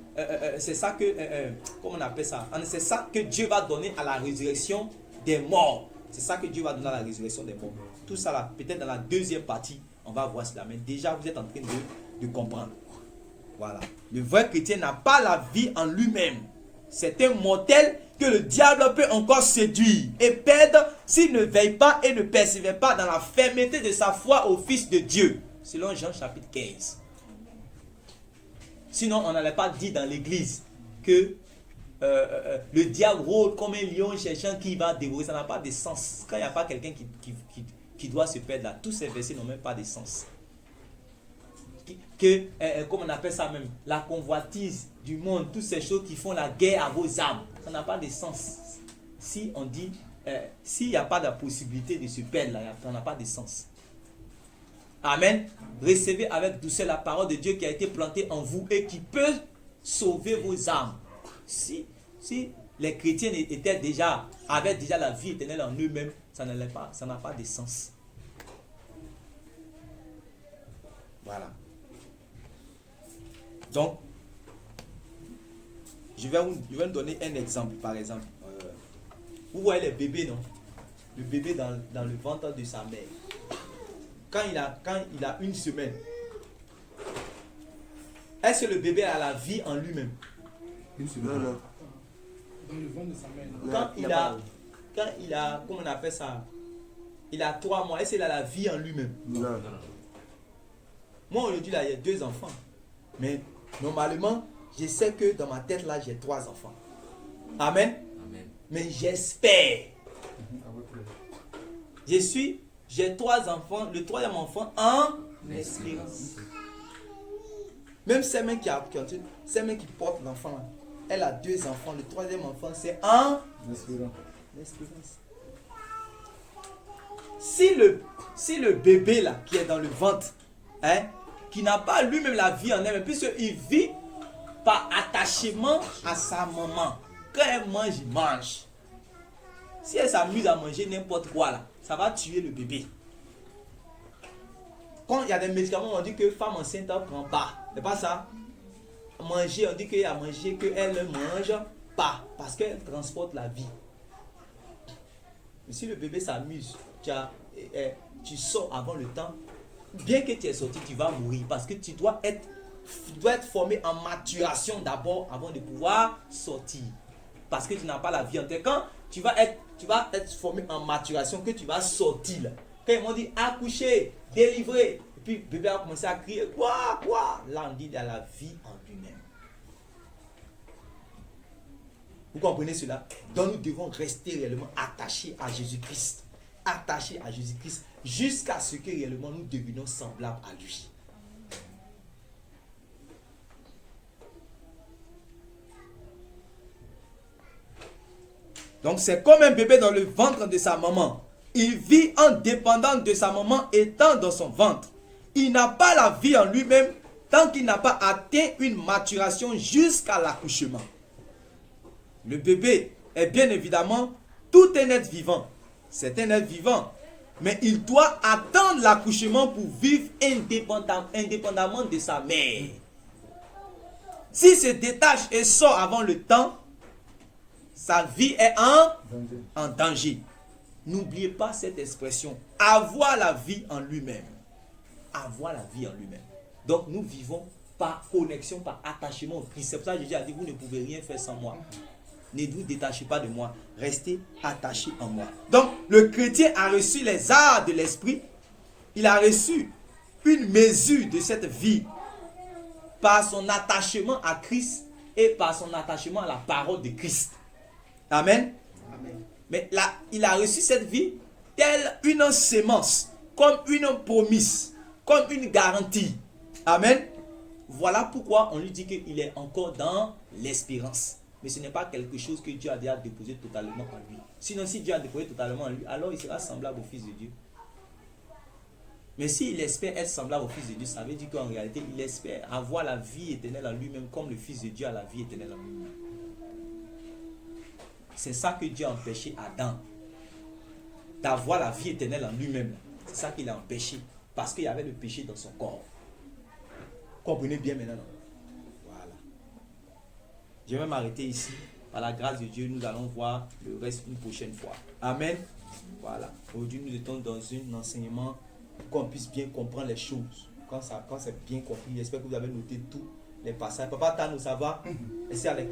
c'est ça que, comment on appelle ça? C'est ça que Dieu va donner à la résurrection des morts. C'est ça que Dieu va donner à la résurrection des morts. Tout ça là, peut-être dans la deuxième partie, on va voir cela. Mais déjà, vous êtes en train de comprendre. Voilà. Le vrai chrétien n'a pas la vie en lui-même. C'est un mortel que le diable peut encore séduire et perdre s'il ne veille pas et ne persévère pas dans la fermeté de sa foi au Fils de Dieu. Selon Jean chapitre 15. Sinon, on n'allait pas dire dans l'église que le diable rôde comme un lion cherchant qui va dévorer. Ça n'a pas de sens. Quand il n'y a pas quelqu'un qui doit se perdre là, tous ces versets n'ont même pas de sens. Comme on appelle ça même, la convoitise du monde, toutes ces choses qui font la guerre à vos âmes, ça n'a pas de sens. Si on dit, s'il n'y a pas de possibilité de se perdre là, ça n'a pas de sens. Amen. Recevez avec douceur la parole de Dieu qui a été plantée en vous et qui peut sauver vos âmes. Si les chrétiens avaient déjà la vie éternelle en eux-mêmes, ça n'a pas de sens. Voilà. Donc, je vais vous donner un exemple, par exemple. Vous voyez les bébés, non? Le bébé dans le ventre de sa mère. Quand il a une semaine, est-ce que le bébé a la vie en lui-même? Une semaine. Non. Dans le ventre de sa mère. Quand il a, comment on appelle ça? Il a 3 mois, est-ce qu'il a la vie en lui-même? Non. Moi, aujourd'hui, là, il y a 2 enfants. Mais normalement, je sais que dans ma tête, là, j'ai 3 enfants. Amen. Amen. Mais j'espère. J'ai 3 enfants, le 3e enfant en espérance. Même celle qui porte l'enfant, là, elle a 2 enfants. Le 3e enfant, c'est en espérance. Si le bébé là, qui est dans le ventre, qui n'a pas lui-même la vie en elle, puisqu'il vit par attachement à sa maman. Quand elle mange, il mange. Si elle s'amuse à manger n'importe quoi là, ça va tuer le bébé. Quand il y a des médicaments, on dit que femme enceinte ne prend pas. C'est pas ça. Manger, on dit qu'il y a manger qu'elle ne mange pas. Parce qu'elle transporte la vie. Mais si le bébé s'amuse, tu sors avant le temps, bien que tu es sorti, tu vas mourir. Parce que tu dois être formé en maturation d'abord avant de pouvoir sortir. Parce que tu n'as pas la vie en toi. Quand tu vas être formé en maturation, que tu vas sortir là. Quand ils m'ont dit accoucher, délivrer, et puis le bébé a commencé à crier, quoi? Là on dit il a la vie en lui-même. Vous comprenez cela? Donc nous devons rester réellement attachés à Jésus-Christ. Attachés à Jésus-Christ jusqu'à ce que réellement nous devenions semblables à lui. Donc c'est comme un bébé dans le ventre de sa maman. Il vit en dépendant de sa maman étant dans son ventre. Il n'a pas la vie en lui-même tant qu'il n'a pas atteint une maturation jusqu'à l'accouchement. Le bébé est bien évidemment tout un être vivant. C'est un être vivant. Mais il doit attendre l'accouchement pour vivre indépendamment de sa mère. S'il se détache et sort avant le temps, sa vie est en danger. N'oubliez pas cette expression. Avoir la vie en lui-même. Avoir la vie en lui-même. Donc nous vivons par connexion, par attachement au Christ. C'est pour ça que Jésus a dit, vous ne pouvez rien faire sans moi. Ne vous détachez pas de moi. Restez attachés en moi. Donc le chrétien a reçu les arts de l'esprit. Il a reçu une mesure de cette vie par son attachement à Christ et par son attachement à la parole de Christ. Amen. Amen. Mais là, il a reçu cette vie telle une sémence, comme une promesse, comme une garantie. Amen. Voilà pourquoi on lui dit qu'il est encore dans l'espérance. Mais ce n'est pas quelque chose que Dieu a déjà déposé totalement en lui. Sinon, si Dieu a déposé totalement en lui, alors il sera semblable au Fils de Dieu. Mais s'il espère être semblable au Fils de Dieu, ça veut dire qu'en réalité, il espère avoir la vie éternelle en lui-même comme le Fils de Dieu a la vie éternelle en lui-même. C'est ça que Dieu a empêché Adam d'avoir la vie éternelle en lui-même. C'est ça qu'il a empêché parce qu'il y avait le péché dans son corps. Comprenez bien maintenant. Voilà. Je vais m'arrêter ici. Par la grâce de Dieu, nous allons voir le reste une prochaine fois. Amen. Voilà. Aujourd'hui, nous étions dans un enseignement pour qu'on puisse bien comprendre les choses. Quand c'est bien compris, j'espère que vous avez noté tous les passages. Papa Tano, ça va? Est-ce qu'il y a les